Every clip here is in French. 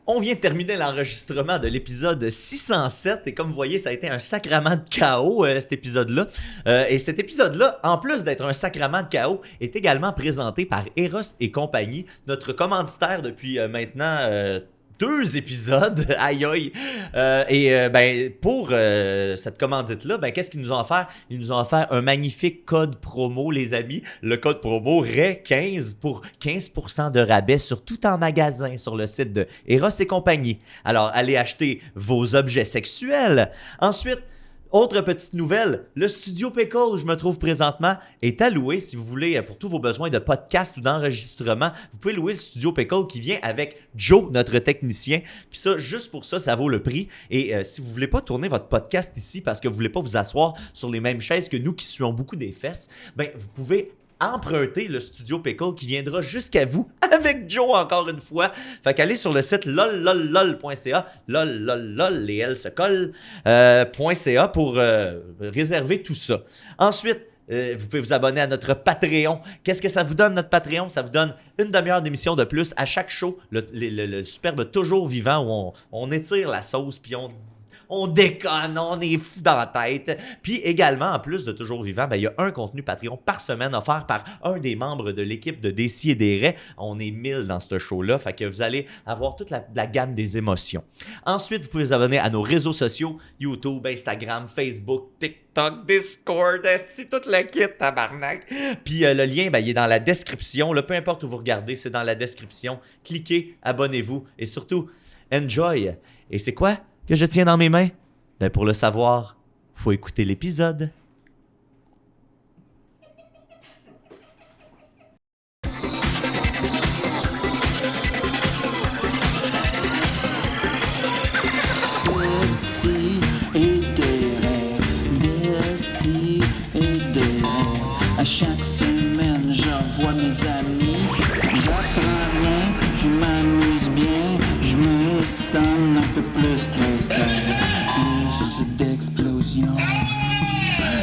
On vient de terminer l'enregistrement de l'épisode 607 et comme vous voyez, ça a été un sacrement de chaos cet épisode-là. Et cet épisode-là, en plus d'être un sacrement de chaos, est également présenté par Eros et compagnie, notre commanditaire depuis maintenant 2 épisodes. Aïe aïe. Pour cette commandite-là, qu'est-ce qu'ils nous ont offert? Ils nous ont offert un magnifique code promo, les amis. Le code promo RAY15 pour 15% de rabais sur tout en magasin sur le site de Eros et compagnie. Alors, allez acheter vos objets sexuels. Ensuite, autre petite nouvelle, le studio Pickle où je me trouve présentement est à louer si vous voulez, pour tous vos besoins de podcast ou d'enregistrement. Vous pouvez louer le studio Pickle qui vient avec Joe, notre technicien. Puis ça, juste pour ça, ça vaut le prix. Et si vous voulez pas tourner votre podcast ici parce que vous voulez pas vous asseoir sur les mêmes chaises que nous qui suons beaucoup des fesses, vous pouvez emprunter le studio Pickle qui viendra jusqu'à vous avec Joe encore une fois. Fait qu'allez sur le site lollol.ca, les L se collent, .ca pour réserver tout ça. Ensuite, vous pouvez vous abonner à notre Patreon. Qu'est-ce que ça vous donne, notre Patreon? Ça vous donne une demi-heure d'émission de plus à chaque show, le superbe Toujours Vivant où on étire la sauce puis on déconne, on est fou dans la tête. Puis également, en plus de Toujours Vivant, il y a un contenu Patreon par semaine offert par un des membres de l'équipe de Décideret. On est 1000 dans ce show-là, fait que vous allez avoir toute la gamme des émotions. Ensuite, vous pouvez vous abonner à nos réseaux sociaux, YouTube, Instagram, Facebook, TikTok, Discord, toute la kit, tabarnak. Puis le lien, il est dans la description. Là, peu importe où vous regardez, c'est dans la description. Cliquez, abonnez-vous et surtout, enjoy. Et c'est quoi que je tiens dans mes mains? Pour le savoir, faut écouter l'épisode. À chaque semaine, j'envoie mes amis. J'apprends rien, je m'amuse bien. Je me sens un peu plus crétin. Plus d'explosion.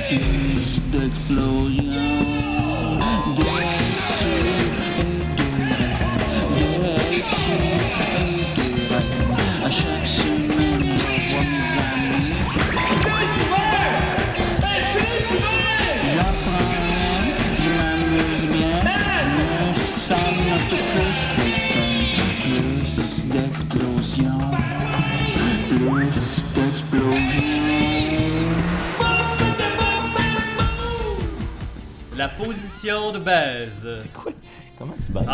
Plus d'explosion. À chaque semaine, j'envoie mes amis. J'apprends rien, je m'amuse bien. Je me sens un peu plus crétin. Plus d'explosion. Plus d'explosion. La position de baise. C'est quoi? Comment tu baises?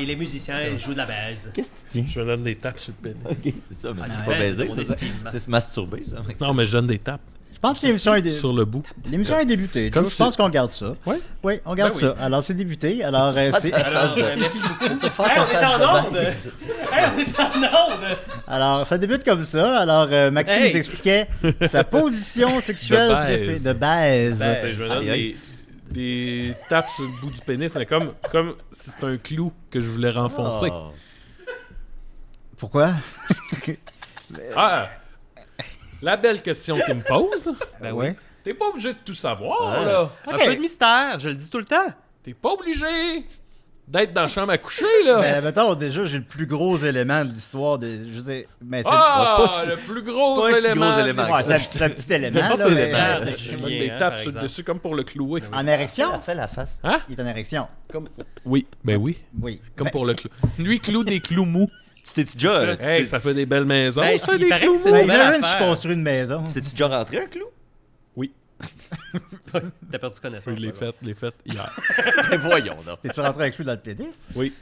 Il est musicien, il joue de la baise. Qu'est-ce que tu tiens? Je me donne des tapes sur le pénis. Ok, c'est ça, mais Ah, c'est la pas baise, baiser, c'est c'est ça. estime. C'est se masturber, ça. Non, mais je donne des tapes Je pense que l'émission est, sur le bout. l'émission est débutée. Comme Je si- pense qu'on garde ça. Ouais. Oui, on garde Ben oui. ça. Alors, c'est débuté. Alors, c'est... Alors, merci beaucoup. Tu vas Hey, faire on est ta en face de onde! baise. Hey, on est en onde! Alors, ça débute comme ça. Alors, Maxime Hey. nous expliquait sa position sexuelle De préférée baise. de baise. Ben, Je me donne aïe, aïe. des tapes sur le bout du pénis, mais comme si c'était un clou que je voulais renfoncer. Oh. Pourquoi? Ah! La belle question qu'il me pose. Ben Ouais. T'es pas obligé de tout savoir, Ouais. là. Un peu de mystère, je le dis tout le temps. T'es pas obligé d'être dans la chambre à coucher, là. Ben, mettons, déjà, j'ai le plus gros élément de l'histoire. Je sais, mais c'est Ah! c'est pas si- Le plus gros c'est pas si élément. gros élément de que ouais, l'histoire. c'est un petit élément. C'est pas là, tout mais- l'élément. c'est Je donne Julien, des hein, tapes par sur le exemple. dessus comme pour le clouer. En érection? Fais la face. Hein? Il est en érection. Oui, ben oui. Oui. Comme Ben, pour le clou. Lui, il cloue des clous mous. Tu t'es-tu déjà, Hey, ça fait des belles maisons, Ben, ça, il des paraît clous que c'est mous. ben, une belle imagine si je affaire. construis une maison. t'es-tu déjà rentré un clou? T'as perdu connaissance. Oui, je l'ai par fait hier. Ben voyons donc. T'es-tu rentré avec lui dans le pénis? Oui.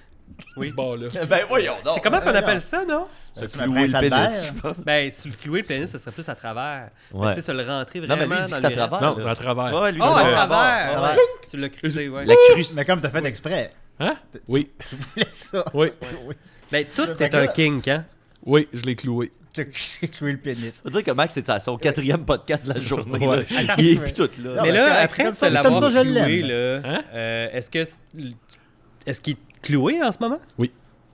Oui. Bon, là. Ben voyons donc. C'est comment qu'on appelle ça, non? Se C'est un clouer le prince pénis, Albert. je pense. Ben, sur le clouer le pénis, ça serait plus à travers. Ouais. Tu sais, se le rentrer Non, vraiment mais lui, il dit que dans c'est à le travers. Non, là. à travers. Ouais, lui, Oh, c'est à travers! Ouais. Tu l'as creusé, ouais. La crue. Mais comme t'as fait exprès. Hein? Oui. Tu voulais ça. Oui. Oui. Ben, tout Fait est que un là- kink, hein? Oui, je l'ai cloué. T'as cloué le pénis. Faut dire que Max, c'est à son 4e podcast de la journée. Ouais. Là. Il est plus tout là. Non, Mais mais c'est là, correct, après c'est comme de ça, te c'est comme l'avoir ça, je cloué, l'aime. là, Hein? est-ce qu'il est cloué en ce moment? Oui.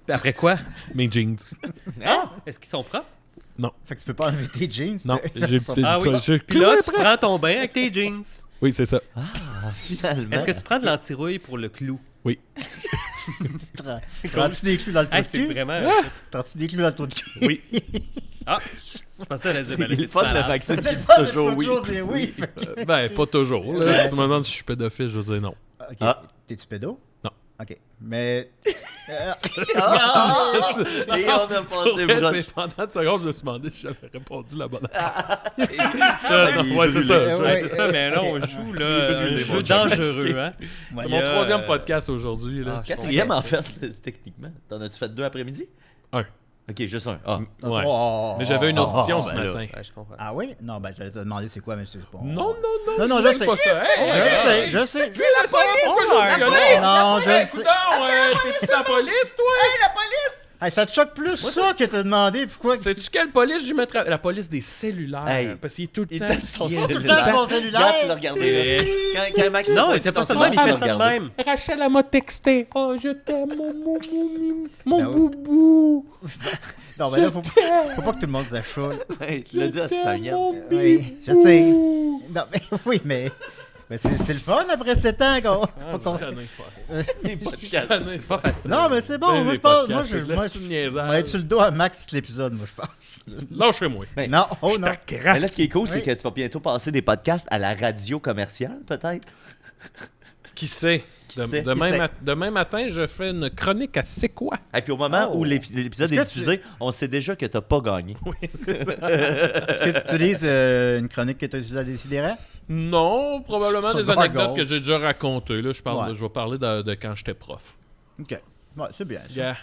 Après quoi? Mes jeans. Hein? Est-ce qu'ils sont propres? Fait que tu peux pas enlever tes jeans. Non, Ça- j'ai ça- Ah oui. j'ai Puis là, cloué tu prends ton bain avec tes jeans. Oui, c'est ça. Finalement. Est-ce que tu prends de l'antirouille pour le clou? Prends-tu des clous dans le trou Hey, de c'est cul? vraiment. Prends-tu des clous dans le trou de cul? Oui. Ah, je pensais qu'elle allait dire, ben, C'est là, le fun de malade. Maxime qui C'est dit pas, mais je toujours peux oui. toujours dire oui. Ben, pas toujours. Là. Si tu me demandes si je suis pédophile, je vais dire non. Ok. Ah. T'es-tu pédo? Non. Ok. Mais. Ah! Et on a Pour passé vrai, broche. c'est pendant 30 secondes, je me suis demandé si j'avais répondu la bonne Il Ouais, c'est ça. brûlait. je- Ouais. C'est ça, mais là, on joue là, un jeu dangereux, hein. Ouais. C'est mon troisième podcast aujourd'hui. Là. Ah, je Quatrième, en fait, techniquement. T'en as-tu fait 2 après-midi? Un. Ok, juste un. Ah. Ouais. Oh. Mais j'avais une audition ce ben là. matin. Ouais, je comprends. Ah oui? Non, ben, j'allais te demander c'est quoi, mais c'est pas. Non, Non, je je sais. pas ça. Hey, Je sais. la police! Non, je sais. T'es-tu la police, toi? Hey, ça te choque plus ça que te demander pourquoi. Sais-tu quelle police je mettrais? La police des cellulaires. Hey. Parce qu'il est tout le Il temps. était sur son tout le temps sur mon cellulaire. Quand tu l'as regardé, là. Quand Max Non, t'a il fait était pas ton seulement, il cellulaire, fait tu ça de l'as regardé. même. Rachel, elle m'a texté. Oh, je t'aime, mon Ben oui. boubou. Non, ben là, faut pas que tout le monde sache ça. Ouais, tu l'as dit à 600e. Oui, je sais. Non, mais oui, mais c'est le fun après 7 ans qu'on. Les podcasts. C'est pas facile. Non, mais c'est bon, moi je pense. Moi, je Laisse vais tout le niaisage. être sur le dos à Max tout l'épisode, moi je pense. Lâchez-moi. Non, oh non. Mais là, ce qui est cool, c'est Oui. que tu vas bientôt passer des podcasts à la radio commerciale, peut-être. Qui sait? Qui sait? Qui Demain matin, je fais une chronique à C'est quoi? Et puis au moment où l'épisode est Est-ce que diffusé, on sait déjà que t'as pas gagné. Oui, c'est ça. Est-ce que tu utilises une chronique que tu as utilisée à Décideret? Non, probablement Sur des la anecdotes gauche. que j'ai déjà racontées. Là, Ouais. je vais parler de quand j'étais prof. Ok. Ouais, c'est bien. ça. Yeah.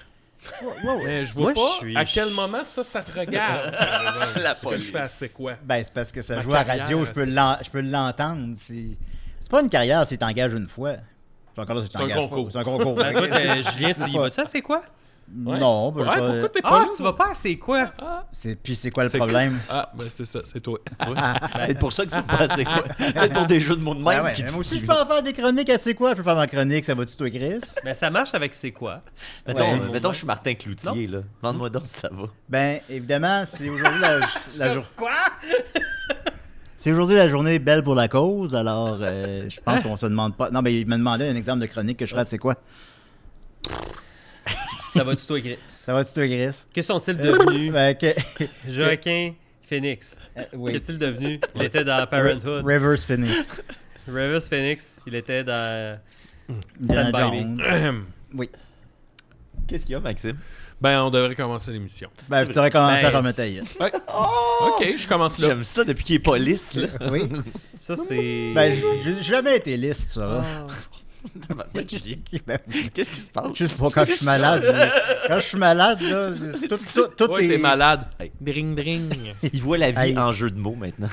Mais je Moi, vois pas je suis- à quel moment ça te regarde. La Ce que je fais à C'est quoi? Ben, c'est parce que ça Ma joue à carrière, radio, je peux l'entendre. C'est pas une carrière si t'engages une fois. C'est encore là si C'est un t'engages pas. concours. C'est un concours. Ben, écoute, Julien, tu y vas-tu, c'est quoi? Ouais. Non, ben, Ouais, pas- pourquoi t'es pas Ah, là? tu vas pas à c'est quoi? Puis c'est quoi le C'est problème? Ah, ben c'est ça, c'est toi. Peut-être pour ça que tu veux passer quoi. Peut-être pour des jeux de mots de Ben même. ouais, qui mais te- moi aussi, je peux en faire des chroniques à c'est quoi? Je peux faire ma chronique, ça va-tu toi, Chris? Ben, ça marche avec c'est quoi? Mettons, Ouais. mettons, je suis Martin Cloutier, là. Demande-moi donc si ça va. Ben, évidemment, c'est aujourd'hui la journée. Quoi? C'est aujourd'hui la journée belle pour la cause, alors je pense qu'on se demande pas. Non, mais il m'a demandé un exemple de chronique que je ferais, c'est quoi? Ça va-tu, toi, Chris? Ça va-tu toi, Chris? Que sont-ils devenus? Ben, Joaquin Phoenix. oui. Qu'est-il devenu? Il était dans Parenthood. Reverse Phoenix. Rivers Phoenix, il était dans... Indiana Stand by Jones. Oui. Qu'est-ce qu'il y a, Maxime? Ben, on devrait commencer l'émission. Ben, tu aurais commencé Ben, à faire ma taille. Ouais. Ok, je commence là. J'aime ça depuis qu'il est pas lisse, là. Oui. Ça, c'est. Ben, j'ai jamais été lisse, ça. Ben, Qu'est-ce qui se passe? juste pour quand je suis malade. Quand je suis malade, là, tout Ouais, est. t'es malade. Hey. Dring, dring. Il voit la vie Hey. en jeu de mots maintenant.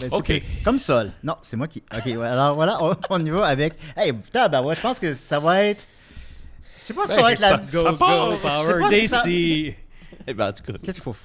Ben, c'est Ok. Comme Sol. Non, c'est moi qui. Ok, ouais, alors voilà, on y va avec. Hey, putain, ben ouais, je pense que ça va être. Je sais pas si ça Ben, va être la. ça Go, part. go, Je sais Power pas si ça- DC! Eh ben, en tout cas. Qu'est-ce qu'il faut?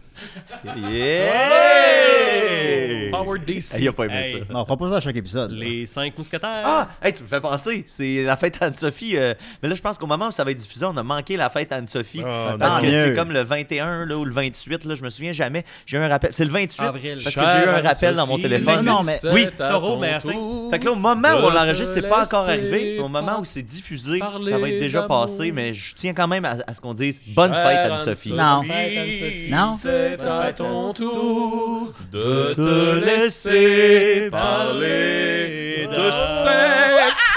Yeah! Power DC. Il a pas aimé Hey. ça. Non, on fera pas ça à chaque épisode. là. Les 5 mousquetaires! Ah! Hey, tu me fais penser, c'est la fête Anne-Sophie. Mais là, je pense qu'au moment où ça va être diffusé, on a manqué la fête Anne-Sophie. Ah, parce tant que mieux. c'est comme le 21 là, ou le 28, là, je me souviens jamais. J'ai eu un rappel. C'est le 28. Avril. Parce que j'ai eu un rappel dans mon téléphone. Non, mais- Oui, Taureau, mais à cinq. Fait que là, au moment où on Je l'enregistre, c'est te pas encore laisser arrivé. Au moment où c'est diffusé, parler ça va être déjà d'amour. passé. Mais je tiens quand même à ce qu'on dise bonne fête Anne-Sophie. Non. Fête Anne-Sophie. Non. C'est à ton tour de te laisser parler de sexe.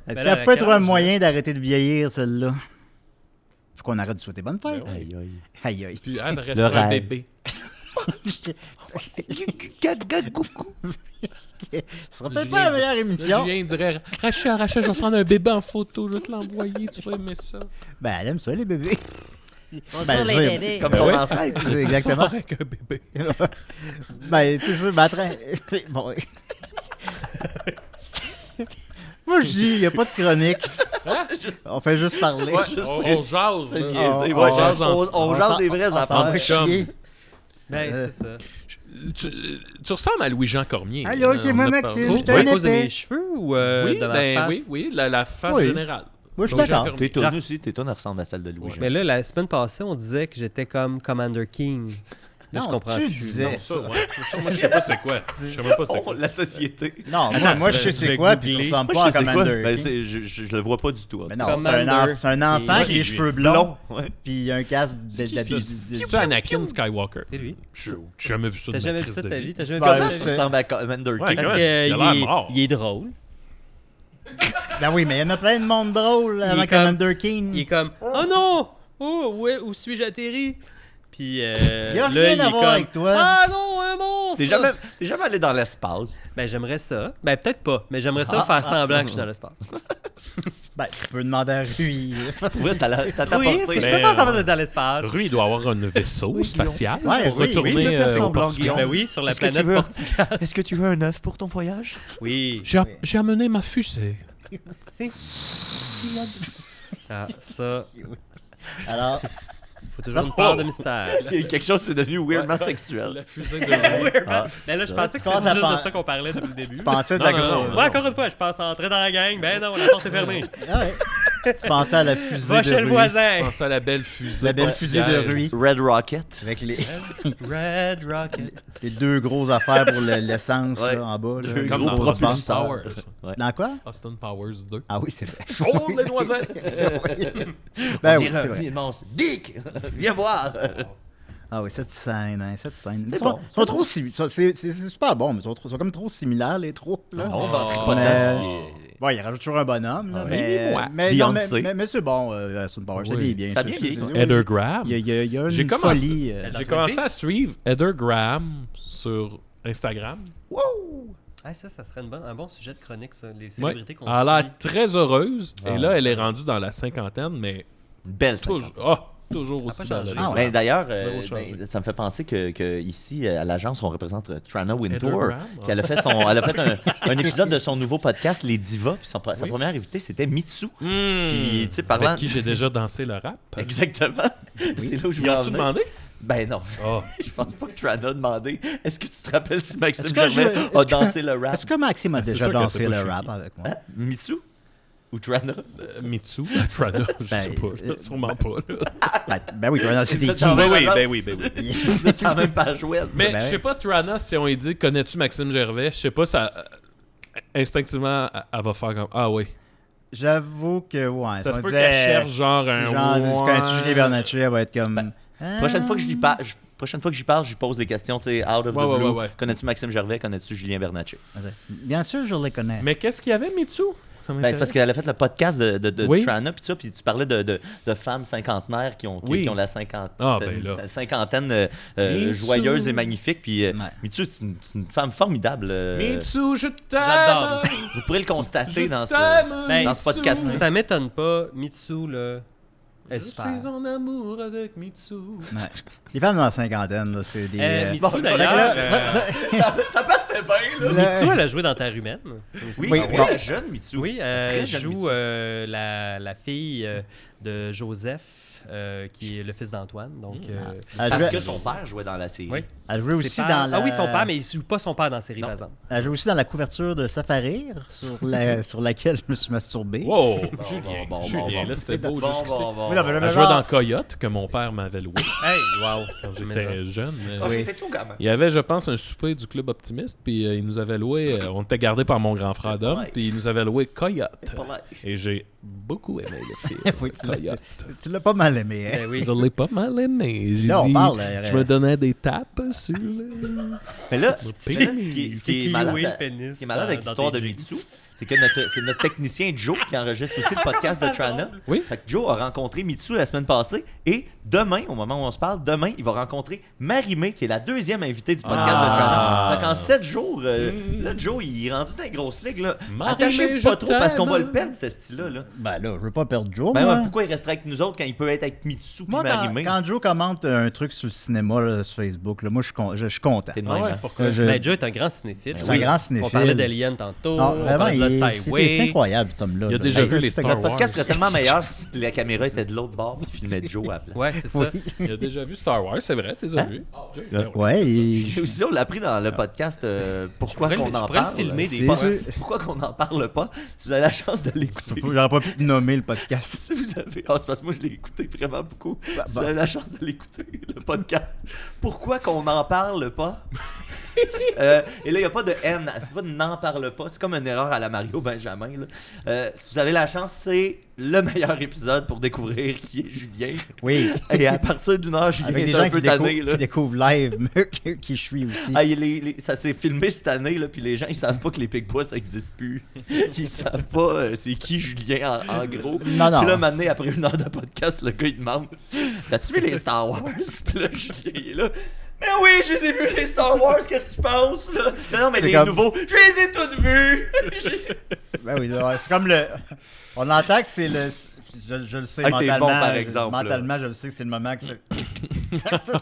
Si là, elle peut la être un cage, moyen d'arrêter de vieillir, celle-là. Faut qu'on arrête de souhaiter bonne fête. Aïe, aïe. Aïe, aïe. Puis elle Le restera un rêve. bébé. Coucou. Ce sera peut-être pas la meilleure émission. Julien dirait Rachel, je vais prendre un bébé en photo, je vais te l'envoyer, tu vas aimer ça. Ben, elle aime ça, les bébés. Bonjour, Ben, les je- bébés. Comme Ben ton ouais. ancêtre. C'est exactement. Avec un bébé. Ben, c'est sûr, ben, bon. Moi, je dis, il n'y a pas de chronique. On fait juste parler. Ouais, je on jase. C'est là. niaisé. on Ouais, jase on jase des vraies on s'en affaires. va chier. Ben, Euh, c'est ça. Tu ressembles à Louis-Jean Cormier. Allô, hein, c'est on moi, en a Maxime, parlé. je te- À un cause de épais. mes cheveux ou Oui, de ma ben face? oui, la face Oui. générale. Moi, je suis Louis-Jean d'accord. Cormier. Tes tonnes aussi, tes tonnes ressemblent à celle de Louis. Mais là, la semaine passée, on disait que j'étais comme Commander King. Là, je comprends tu plus. disais Non, ça. ça, ouais. Ça, moi, je sais pas c'est quoi. Je sais même pas c'est Oh, quoi. la société. Non, moi je sais je c'est vais quoi, puis googler. ça ressemble Moi, pas je à sais quoi. Commander Ben, King. je le vois pas du tout. Mais non, Commander. c'est un enfant avec les cheveux blonds, Ouais. puis un casque C'est Anakin Skywalker. C'est lui. J'ai jamais vu ça de T'as ma jamais vu crise ça de de ta vie. vie? T'as jamais Ben, vu Comment ça tu de ta vie? ressembles à Commander Ouais, King? quand Parce même. Il a l'air mort. qu'il est drôle. Ben oui, mais il y en a plein de monde drôle avant est comme- Commander King. Il est comme oh non! Oh, où suis-je atterri? Puis Il y a là, rien il à est voir comme avec toi. ah non, un monstre! T'es jamais allé dans l'espace. Ben j'aimerais ça. Ben peut-être pas, mais j'aimerais ça faire semblant que je suis dans l'espace. Ben, tu peux demander à Rui. Pour vrai, c'est à ta Oui, est-ce que portée. je Mais, peux faire semblant d'être dans l'espace? Rui, il doit avoir un vaisseau spatial Ouais, pour oui, retourner oui, il peut faire au semblant, Portugal. Guillaume. Ben oui, sur la Est-ce que tu planète veux- Portugal. Est-ce que tu veux un œuf pour ton voyage? Oui. J'ai amené ma fusée. C'est- Ah, ça, Alors, faut toujours une part de mystère. Quelque chose c'est devenu weirdement sexuel. La fusée de Rui. Ah, Mais là, je ça. pensais que Tu c'était penses à juste de pen- ça qu'on parlait depuis le début. tu pensais de Non, la non, grosse. non. Ouais, encore une fois, je pense entrer dans la gang. Ben non, la porte est fermée. Ah ouais. Tu pensais à la fusée Va de chez le Rui. voisin. Pense à la belle fusée. La belle fusée de portugaise. Rui. Red Rocket. Avec Red Rocket. les deux grosses affaires pour l'essence Ouais. là, en bas. Là. Deux Comme gros dans propulseurs. Austin Powers. Ouais. Dans quoi? Austin Powers 2. Ah oui, c'est vrai. Oh, les noisettes! Ben On oui, dirait c'est un vrai. immense Dick! Viens voir! Ah oui, cette scène, hein, cette scène. C'est Ils sont, bon, sont trop c'est super bon, mais ils sont comme trop similaires, les troupes. Là. On va Oh. pas Mais- dedans. Bon, il rajoute toujours un bonhomme, là, Ah, mais, ouais. non, Beyoncé. mais c'est bon, Austin Powers, ça Oui. vieillit bien. Ça vieillit, c'est- ouais. c'est- Heather Graham. Il y a une J'ai commencé- folie. Dans J'ai Twin commencé à Peaks? suivre Heather Graham sur Instagram. Ah, ça serait un bon sujet de chronique, ça. Les Ouais. célébrités qu'on Elle a l'air suit. très heureuse. Ah. Et là, elle est rendue dans la cinquantaine, mais Une belle toujours, cinquantaine. toujours pas aussi changé. dans la Ah ouais. Ben, d'ailleurs, Zéro changé. ça me fait penser que ici, à l'agence, on représente Trana Heather Wintour. Graham, Puis elle a fait, un épisode de son nouveau podcast, Les Divas. Puis sa Oui. première invitée, c'était Mitsu. Hmm. Puis, tu sais, parlant. Avec qui j'ai déjà dansé le rap. Exactement. C'est là où je Ils voulais en ont-tu venir. demandé? Ben non. Oh. Je pense pas que Trana a demandé. Est-ce que tu te rappelles si Maxime Est-ce que Gervais est-ce a que- dansé le rap? Est-ce que Maxime a c'est déjà sûr que dansé c'est pas le chez rap lui. avec moi? Hein? Mitsu? Ou Trana? Mitsu, Trana, je sais Ben, pas. Sûrement pas. Là. Ben oui, tu vas danser tes C'est qui? dans Ben même oui, agence. ben oui, ben oui. Vous êtes sur la même page web. Mais Ben je oui. sais pas, Trana, si on lui dit connais-tu Maxime Gervais, je sais pas, ça. Instinctivement, elle va faire comme ah oui. J'avoue que, ouais. Ça si se on peut disait, qu'elle cherche genre si un. genre, ouais. connais-tu Julien Bernatchez, elle va être comme. Prochaine fois que prochaine fois que j'y parle, je lui pose des questions, tu sais, out of the Ouais, ouais, blue. ouais. Connais-tu Maxime Gervais? Connais-tu Julien Bernatchez? Bien sûr, je les connais. Mais qu'est-ce qu'il y avait, Mitsu? Ça Ben, c'est parce qu'elle a fait le podcast de Oui. Trana, puis ça, puis tu parlais de femmes cinquantenaires qui ont Oui. la cinquantaine, Ah, ben là. la cinquantaine Mitsu. joyeuse et magnifique. Puis Mitsu, c'est une femme formidable. Mitsu, je J'adore. t'aime! Vous pourrez le constater dans ce... Ben, dans ce podcast. Ça m'étonne pas. Mitsu, là, est Je super. suis en amour avec Mitsu. Ouais. Les femmes dans la cinquantaine, là, c'est des. Mitsu, bon, Fait que d'ailleurs, là, ça partait bien, là. Mitsu, elle a joué dans Terre humaine. aussi. Oui, Oui, oui, bon. la jeune Mitsu. Oui, Très elle jeune joue Mitsu. la fille de Joseph, qui est le fils d'Antoine. Donc, Elle Parce jouait, que son père jouait dans la série. Oui. elle jouait aussi c'est pas- dans la. Ah oui, son père, mais il joue pas son père dans la série, Non. par exemple. Elle joue aussi dans la couverture de Safarir, sur laquelle je me suis masturbé. Wow! bon, Julien, bon, Julien, bon. là, c'était beau Bon, jusqu'ici. bon, bon. Oui, non, mais Elle jouait dans Coyote, que mon père m'avait loué Hey, wow! quand j'étais jeune. Quand Oui. j'étais tout gamin. Il y avait, je pense, un souper du Club Optimiste, puis il nous avait loué, on était gardé par mon grand frère Dom, Ouais. puis il nous avait loué Coyote. Pas mal. Et j'ai beaucoup aimé le film. Oui, Coyote. tu l'as pas mal aimé, hein? Ben oui. Je l'ai pas mal aimé. J'ai Là, on dit- parle. je me donnais des tapes sur le... Mais là, Le tu sais, pénis. ce qui est malade, Kiwi, le pénis ce qui est malade avec dans l'histoire tes de jeans. Mitsu, c'est que c'est notre technicien Joe qui enregistre aussi le podcast de Trana. Oui. Fait que Joe a rencontré Mitsu la semaine passée et demain, au moment où on se parle, demain, il va rencontrer Marie-Mé, qui est la deuxième invitée du podcast de Trana. Fait qu'en 7 jours, là, Joe, il est rendu dans les grosses ligues. Là. Marie-Mé, Attachez-vous je pas trop parce qu'on va t'aime. le perdre, ce style-là. Là. Ben là, je veux pas perdre Joe, Ben, moi. ouais, pourquoi il resterait avec nous autres quand il peut être avec Mitsu puis Moi, Marie-Mé? quand Joe commente un truc sur le cinéma là, sur Facebook, là, moi, je suis content. T'es de Ah même, ouais, hein? pourquoi? Je- Ben, Joe est un grand cinéphile. C'est un grand cinéphile. On parlait d'Alien tantôt. Non, on vraiment, parlait de Lost Highway. C'est incroyable, cet homme-là. Il a là. déjà Hey, vu les ce Star gars- Le Wars. podcast serait tellement meilleur si la caméra était de l'autre bord et tu filmais Joe à la place. Ouais, c'est ça. Il a déjà vu Star Wars, c'est vrai, t'es déjà vu. Ben Ouais, Et aussi, on l'a appris dans le podcast pourquoi pourrais qu'on le- en je pourrais le parle. filmer des C'est fois. sûr. Pourquoi qu'on n'en parle pas? Si vous avez la chance de l'écouter. J'aurais pas pu te nommer le podcast. Si vous avez. Ah, c'est parce que moi, je l'ai écouté vraiment beaucoup. Si vous bah. avez la chance de l'écouter, le podcast. Pourquoi qu'on n'en parle pas? Et là, il n'y a pas de N. C'est pas de n'en parle pas. C'est comme une erreur à la Mario Benjamin. Là. Si vous avez la chance, c'est le meilleur épisode pour découvrir qui est Julien. Oui. Et à partir d'une heure, Julien Avec des est un gens peu qui, tanné. Là. découvrent live qui je suis aussi. Ah, ça s'est filmé cette année, là, puis les gens, ils savent pas que les Picbois, ça existe plus. Ils savent pas c'est qui Julien, en gros. Non, non. Puis là, maintenant, après une heure de podcast, le gars, il demande « T'as-tu vu les Star Wars? » Puis là, Julien, il est là « Mais oui, je les ai vus, les Star Wars, qu'est-ce que tu penses? » là? Non, mais C'est les comme- nouveaux, je les ai tous vus! Ben oui, là, c'est comme le. On entend que c'est le. Je le sais Ah, t'es mentalement. bon, par exemple, là. Mentalement, je le sais que c'est le moment que je.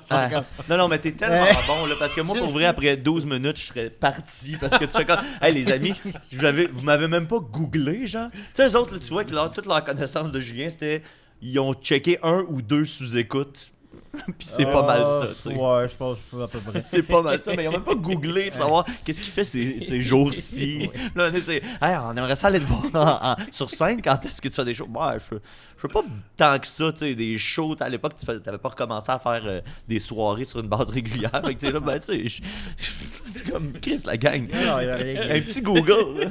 Ah. comme- Non, mais t'es tellement bon, là, parce que moi, pour vrai, après 12 minutes, je serais parti, parce que tu fais comme, hey, les amis, vous m'avez même pas googlé, genre. Tu sais, eux autres, là, tu vois que toute leur connaissance de Julien, c'était, ils ont checké 1 ou 2 sous-écoutes, puis c'est pas mal ça, tu sais. Ouais, je pense à peu près. C'est pas mal ça, mais ils ont même pas googlé pour savoir qu'est-ce qu'il fait ces jours-ci. Là, on aimerait ça aller te voir sur scène quand est-ce que tu fais des shows. Ouais, je fais pas tant que ça, tu sais, des shows. À l'époque, tu t'avais pas recommencé à faire des soirées sur une base régulière. Fait que t'es là, ben, tu sais, c'est comme Chris, la gang. Non, il y a rien Un petit Google, là.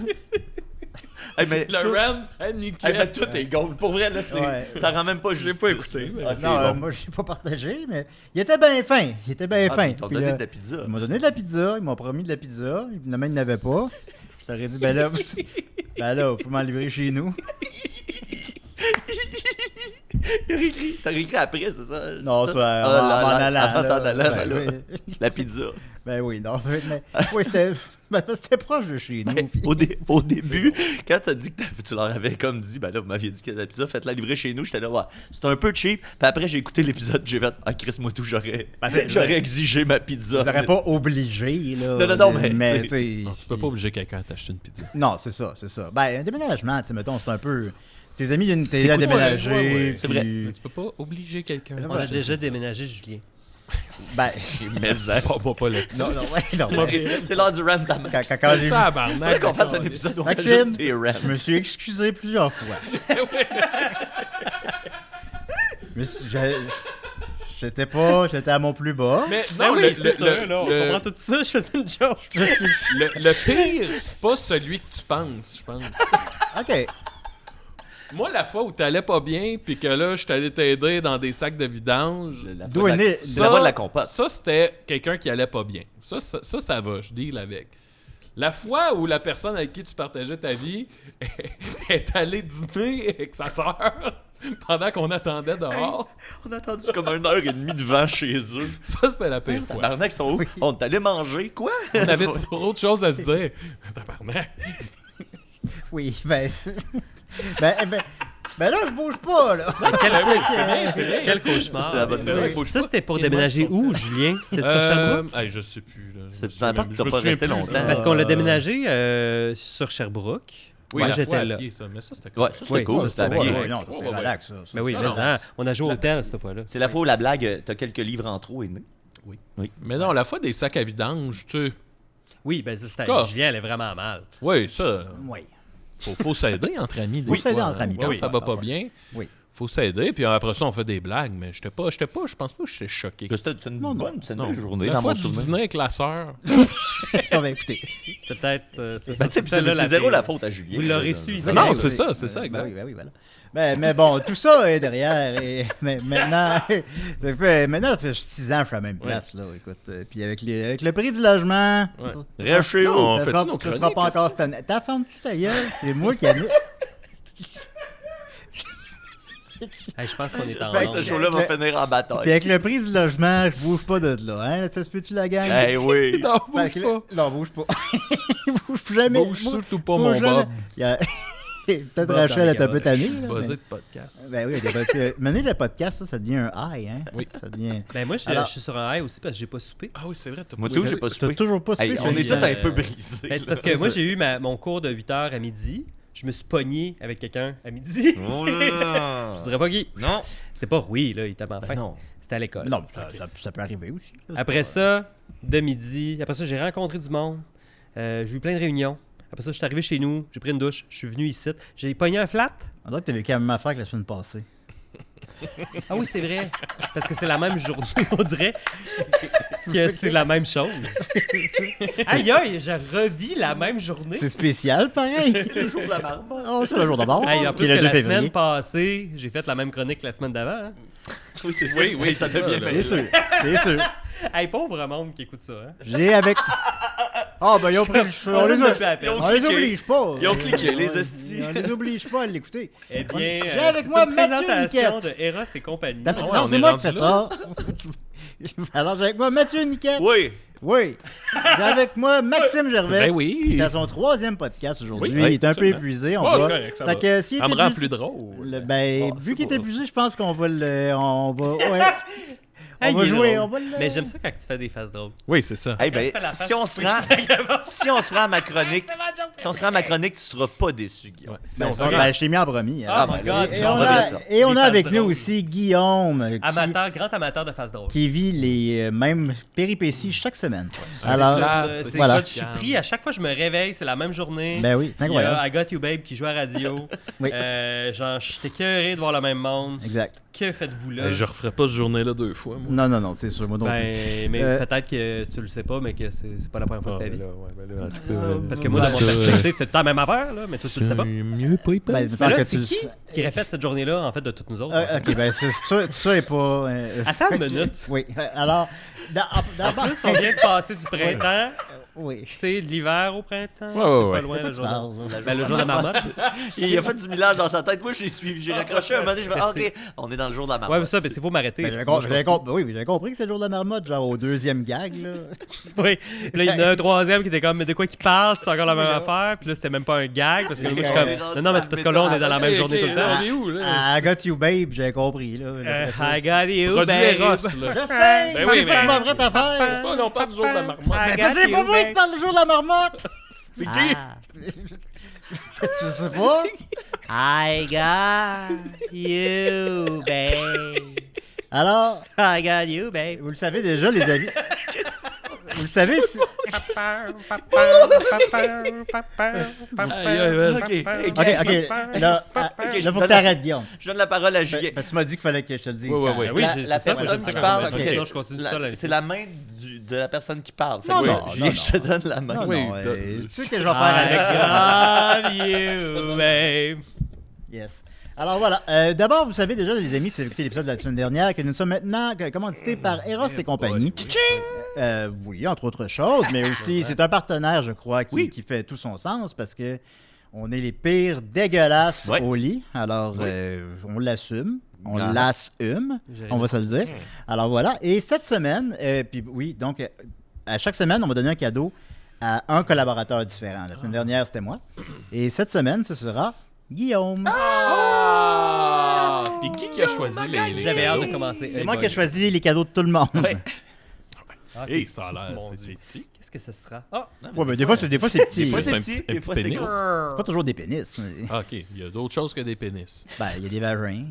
Hey, mais Le tout, Ram, nickel. hey, mais tout est gold. Pour vrai, là, Ouais. ça rend même pas juste. pas écouté, mais- Ah, c'est Non, bon. moi, je l'ai pas partagé, mais il était bien fin. Il était bien Ah, fin. ils t'ont Puis donné là, de la pizza. Ils m'ont donné de la pizza, ils m'ont promis de la pizza. Évidemment, ils n'avaient pas. Je leur ai dit, ben là, vous pouvez m'en livrer chez nous. T'as réécrit après, c'est ça? Non, ça, Ah, en allant. avant là, t'en allant, ben ben là, oui. la pizza. Ben oui, non, mais oui, c'était proche de chez nous. puis- Au début, quand t'as dit que tu leur avais comme dit, ben là, vous m'aviez dit qu'il y a de la pizza, faites-la livrer chez nous, j'étais là, ouais, c'était un peu cheap. Puis après, j'ai écouté l'épisode, j'ai fait, ah, Chris, moi tout, j'aurais exigé ma pizza. Vous n'aurez pas obligé, là. Non, mais, tu sais. Non, tu peux pas obliger quelqu'un à t'acheter une pizza. Non, c'est ça, c'est ça. Ben, un déménagement, tu sais, mettons, c'est un peu. Tes amis viennent C'est t'aider à cool, déménager. ouais, ouais. C'est vrai. puis- Mais tu peux pas obliger quelqu'un. On a déjà déménagé Julien. Ben, Mais C'est pas moi pas là. non, non, ouais, non. c'est l'heure du rant à Max. Quand j'ai vu. Il faudrait qu'on fasse un épisode où on fait Maxime, juste des rants. je me suis excusé plusieurs fois. J'étais à mon plus bas. Mais Ben non, oui, le, c'est le- sûr, le- là, on le- comprend tout ça, je faisais une joke. le pire, c'est pas celui que tu penses, je pense. OK. Moi, la fois où t'allais pas bien, puis que là, je t'allais t'aider dans des sacs de vidange. D'où est né- C'est la voix de la compote. Ça, c'était quelqu'un qui allait pas bien. Ça va, je deal avec. La fois où la personne avec qui tu partageais ta vie est allée dîner avec sa soeur pendant qu'on attendait dehors, On a attendu comme 1h30 devant chez eux. ça, c'était la pire fois. Tabarnak, ils sont où? On est allé manger, quoi? On avait trop autre chose à se dire. Tabarnak. Oui, ben. Ben là, je bouge pas, là. Quel cauchemar. Ça, c'est la bonne nouvelle. Ça, c'était pour déménager où, Julien? C'était sur Sherbrooke? Hey, je sais plus. Là. C'est Je me peu importe souviens- que t'as je me pas souviens resté plus, longtemps. là. Parce qu'on l'a déménagé sur Sherbrooke. Oui, Moi, la fois j'étais à là. pied, ça. Mais ça, c'était cool. Ouais, ça c'était Oui, cool, ça, c'était c'était à bien. pied. Ouais, non, ça, c'était relax, ça. Mais oui, Non, mais non. hein, on a joué au hôtel cette fois-là. C'est la fois où la blague, t'as quelques livres en trop est née. Mais non, la fois des sacs à vidange, tu sais. Oui, ben ça, c'était Cas. Julien, elle est vraiment mal. Oui, ça. Oui. Faut s'aider entre amis. Des Faut s'aider fois, entre amis, Quand oui. ça va pas bien, Oui. faut s'aider. Puis après ça, on fait des blagues. Mais je pense pas que j'étais choqué. Que c'était une Non, non. bonne, c'était une Non. belle journée La dans fois mon du souvenir. dîner avec la sœur. Non, ben écoutez. C'était peut-être. Ben, tu sais, puis c'est zéro la faute à Julien. Vous l'aurez Là, su là. ici. Non, Ben, c'est oui. ça, exact. Ben oui, voilà. Mais bon, tout ça est derrière. Et, mais maintenant, maintenant, ça fait 6 ans que je suis à la même place. Là, écoute. Puis avec le prix du logement. Ouais. Reste chez nous, on ça fait sera, nos ça sera chroniques, pas encore cette année. T'as ferme-tu ta gueule? C'est moi qui ai. Hey, je pense qu'on est en J'espère que ce onde. show-là va finir en Puis bataille. avec le prix du logement, je bouge pas de là. Hein? Ça se peut-tu la gang? Eh oui. Non, Fait bouge que pas. là- Non, bouge pas. Bouge jamais. Bouge surtout pas, bouge mon jamais. Bob. Il y a- Peut-être Bob Rachel dans est les un peu tannée. Je suis là, buzzé mais- de podcast. Ben oui, mener le podcast, ça devient un high, hein? Oui. Ça devient... Ben moi, Alors- je suis sur un high aussi parce que j'ai pas soupé. Ah oui, c'est vrai. T'as Moi, pas tout, dit- j'ai pas T'as soupé. toujours pas Hey, soupé, on est Félix? tous un peu brisés. Ben, c'est là. parce que moi, j'ai eu mon cours de 8h à midi. Je me suis pogné avec quelqu'un à midi. Oh là là. Je dirais pas qui. Non. C'est pas oui, là, il était en Ben fin. non. C'était à l'école. Non, ça peut arriver aussi. là. Après ça, de midi, après ça, j'ai rencontré du monde. J'ai eu plein de réunions. Après ça, je suis arrivé chez nous, j'ai pris une douche, je suis venu ici. J'ai pogné un flat. On dirait que t'as vécu la même affaire que la semaine passée. Ah oui, c'est vrai. Parce que c'est la même journée, on dirait que c'est la même chose. Aïe aïe, je revis la même journée. C'est spécial, pareil. Le jour de la marmotte. Oh, c'est le jour d'abord. Hey, en qui plus est que le 2 la février. semaine passée, j'ai fait la même chronique que la semaine d'avant. Hein? Oui, c'est ça. Oui, oui, Hey, ça c'est devient ça, là. bien. C'est sûr, c'est sûr. Hey, pauvre monde qui écoute ça. Hein? J'ai avec... Ah, ben ils ont pris le choix. On les Ça me fait la peine. Ils ont on les cliqué. oblige pas. Ils ont cliqué, les hosties. On les oblige pas à l'écouter. Eh bien, J'ai avec c'est moi une Mathieu présentation Niquette. de Eros et compagnie. Non, ouais, non, on c'est est moi qui rendu fais ça. Alors, j'ai avec moi Mathieu Niquette. Oui. Oui. J'ai avec moi Maxime Gervais. Ben oui. Qui est à son 3e podcast aujourd'hui. Oui, il est un peu absolument. épuisé. On Oh, va... c'est correct, ça Fait va. que s'il Ça est me rend épuisé- plus drôle. Ben, Bon, vu qu'il est c'est pas- épuisé, je pense qu'on va le... On va... Ouais. Ah, On va il est jouer. drôle. On va le... Mais j'aime ça quand tu fais des faces drôles. Oui, c'est ça. Hey, Quand ben, tu fais la face, si on se rend, si on se rend à ma chronique, si on se rend à ma chronique, tu seras pas déçu, Guillaume. Ouais, si Ben, on ça, se ben, je t'ai mis en premier. Ah, alors. my God, Et j'en on reviens a, ça. et on Les a avec faces nous drôles. aussi Guillaume, Grand amateur de faces drôles. qui vit les mêmes péripéties chaque semaine. C'est Alors, flat. C'est voilà. ça, je suis pris. À chaque fois que je me réveille, c'est la même journée. ben oui, c'est Il y incroyable. a I Got You Babe qui joue à radio. Oui. Genre, j'étais cœuré de voir le même monde. Exact. Que faites-vous là? Je referais pas ce journée-là 2 fois, moi. Non, c'est sûr. Moi non plus. Ben, mais Euh, peut-être que tu le sais pas, mais que c'est pas la première fois Ah, que ben t'as là, vu. ouais, ben là, en tout cas, Parce que moi, dans mon ça, perspective, c'est tout la même affaire, là, mais toi, tu le sais pas. Mieux pas y Ben, penser. mettons Mais là, que c'est tu- qui répète cette journée-là, en fait, de toutes nous autres? en fait? Ok, ben ça est pas... Attends une fait que- minute. Oui, alors... En plus, on vient de passer du printemps, Oui. tu sais, de l'hiver au printemps. Ouais, c'est ouais. pas loin, De quoi le tu jour de... parles? Ben, le jour de marmotte. Il a fait du millage dans sa tête. Moi, je l'ai suivi. J'ai raccroché un moment donné. Je fais, ah, ok, on est dans le jour de la marmotte. Ouais, c'est ça, mais c'est faut m'arrêter. Ben, parce j'avais que moi, com- je j'avais continue. com- oui, mais j'avais compris que c'est le jour de la marmotte, genre au 2e gag, là. Oui. Puis là, il y en a un troisième qui était comme, mais de quoi qu'il parle, c'est encore la même affaire. Puis là, c'était même pas un gag, parce que moi, je suis comme, non, mais c'est parce que là, on est dans la même journée tout le temps. On est où, là? Ah, I got you, babe, j'ai compris, là. Après ça, I got you, Produit babe. Eros, là. Je sais, Ben oui, c'est ça que je mais- m'apprête à faire. Oh, on parle du jour de la marmotte. I Mais got c'est pas you, moi qui babe. parle le jour de la marmotte. C'est qui? Ah. Je sais pas. I got you, babe. Alors, I got you, babe. vous le savez déjà, les amis. Vous le savez, Aïe, aïe, aïe. Ok, Ok, là, là, je faut que donne- t'arrêtes, Guillaume. Je donne la parole à Julien. Ben, tu m'as dit qu'il fallait que je te le dise. Ouais, ouais, quand ouais. même. Oui, La- j'ai- la c'est ça, personne c'est ça qui que parle, j'avais ok. fait. Sinon, je continue ça. C'est la main de la personne qui parle. Fait Non, que, non, Julien, non, je te donne la main. Non, Oui, non, là- tu sais ce que je vais faire avec ça. I got you, babe. Yes. Alors voilà. D'abord, vous savez déjà, les amis, si vous écoutez l'épisode de la semaine dernière, que nous sommes maintenant commandités par Eros et compagnie. Oui, entre autres choses, mais aussi, c'est un partenaire, je crois, qui fait tout son sens parce que on est les pires dégueulasses Ouais. au lit. Alors, on l'assume. On Ah. l'assume, on va se le dire. Alors voilà. Et cette semaine, puis oui, donc, à chaque semaine, on va donner un cadeau à un collaborateur différent. La semaine dernière, c'était moi. Et cette semaine, ce sera Guillaume. Ah! Et qui a choisi les J'avais hâte de commencer. C'est moi qui ai choisi les cadeaux de tout le monde. Ouais. Hey, ça a l'air, Mon c'est Dieu. petit. Qu'est-ce que ce sera? Ah! Ouais, mais des fois, c'est petit. Des fois, C'est c'est un petit, petit- des un fois, petit c'est pénis. gros. C'est pas toujours des pénis. Ah, OK. Il y a d'autres choses que des pénis. Ben, il y a des vagins,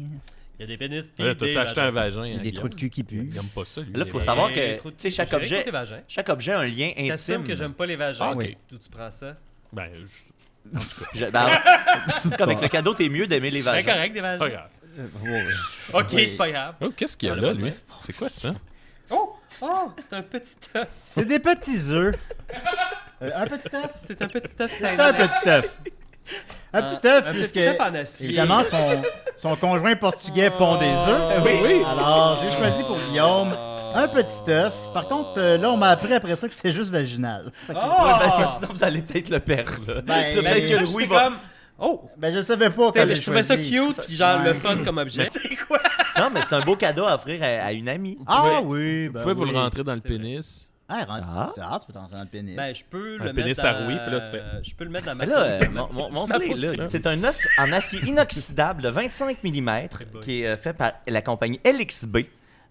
Il y a des pénis. Là, t'as-tu acheté un vagin? il y a des trous de cul qui puent. Il aime pas ça, lui. Là, faut les savoir vagins. que, tu sais, chaque objet a un lien T'assumes intime. que j'aime pas les vagins. Ah, ok. D'où tu prends ça? Ben, Ben, en tout cas, avec le cadeau, t'es mieux d'aimer les C'est vagins. correct, des pas vagins. grave. Ok, Oui. c'est pas grave. Oh, qu'est-ce qu'il y a On a là, pas le lui? droit. C'est quoi ça? Oh! Oh! C'est un petit œuf. C'est des petits œufs. Un petit œuf? C'est un petit œuf. C'est un petit œuf. Un petit œuf, Un puisque petit œuf en acier. évidemment, son conjoint portugais pond des œufs. Oui. Alors, j'ai choisi pour Guillaume un petit œuf. Par contre, là, on m'a appris après ça que c'est juste vaginal. Fait que- Ouais, parce que sinon, vous allez peut-être le perdre. Là. Ben, Peut-être ben, que le oui va. comme... Oh! Ben, je le savais pas quand T'sais, j'ai je trouvais ça choisi. cute, puis genre Ouais. le fun comme objet. C'est quoi? Non, mais c'est un beau cadeau à offrir à une amie. Ah oui, Vous ben pouvez vous oui. le rentrer dans le C'est vrai. pénis. Ah, Ah. c'est rare, tu peux t'entrer dans le pénis. Ben, je peux Un le pénis mettre à dans... rouiller, puis là, tu fais- Je peux le mettre dans ma Mais là, peau. montrez, là. C'est un œuf en acier inoxydable de 25 mm qui est fait par la compagnie LXB.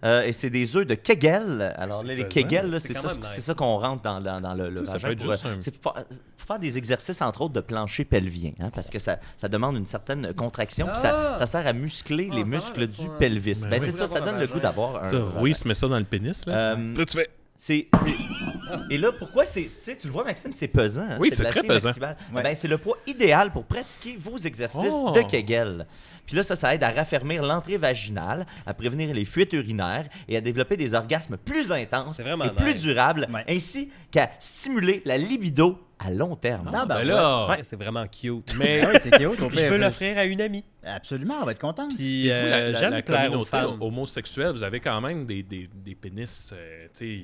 Et c'est des œufs de Kegel. Alors C'est là, les pesant. Kegel, là, C'est c'est quand ça, même nice. c'est ça qu'on rentre dans le Ça, ça vagin peut être pour, juste un- c'est pour faire des exercices, entre autres, de plancher pelvien. Hein, parce que ça demande une certaine contraction. Puis ça sert à muscler les ça a muscles l'air du fun. pelvis. Ben Ben, oui. c'est ça, ça donne le goût d'avoir un Ça, oui, vagin. se met ça dans le pénis, là. Euh, Puis là, tu fais... Et là, pourquoi c'est. Tu sais, tu le vois, Maxime, c'est pesant. Hein? Oui, de c'est très l'acier pesant. inoxydable. Ouais. Ben, c'est le poids idéal pour pratiquer vos exercices Oh. de Kegel. Puis là, ça aide à raffermir l'entrée vaginale, à prévenir les fuites urinaires et à développer des orgasmes plus intenses C'est vraiment et plus nice. durables, Ouais. ainsi qu'à stimuler la libido à long terme. Ah, Ben ouais. là... Ouais, c'est vraiment cute. Mais... Ah oui, c'est cute. au Puis je pire, peux fait- l'offrir à une amie. Absolument, on va être content. Puis Et vous, j'aime la plaire aux communauté femmes. homosexuelle, vous avez quand même des pénis, tu sais,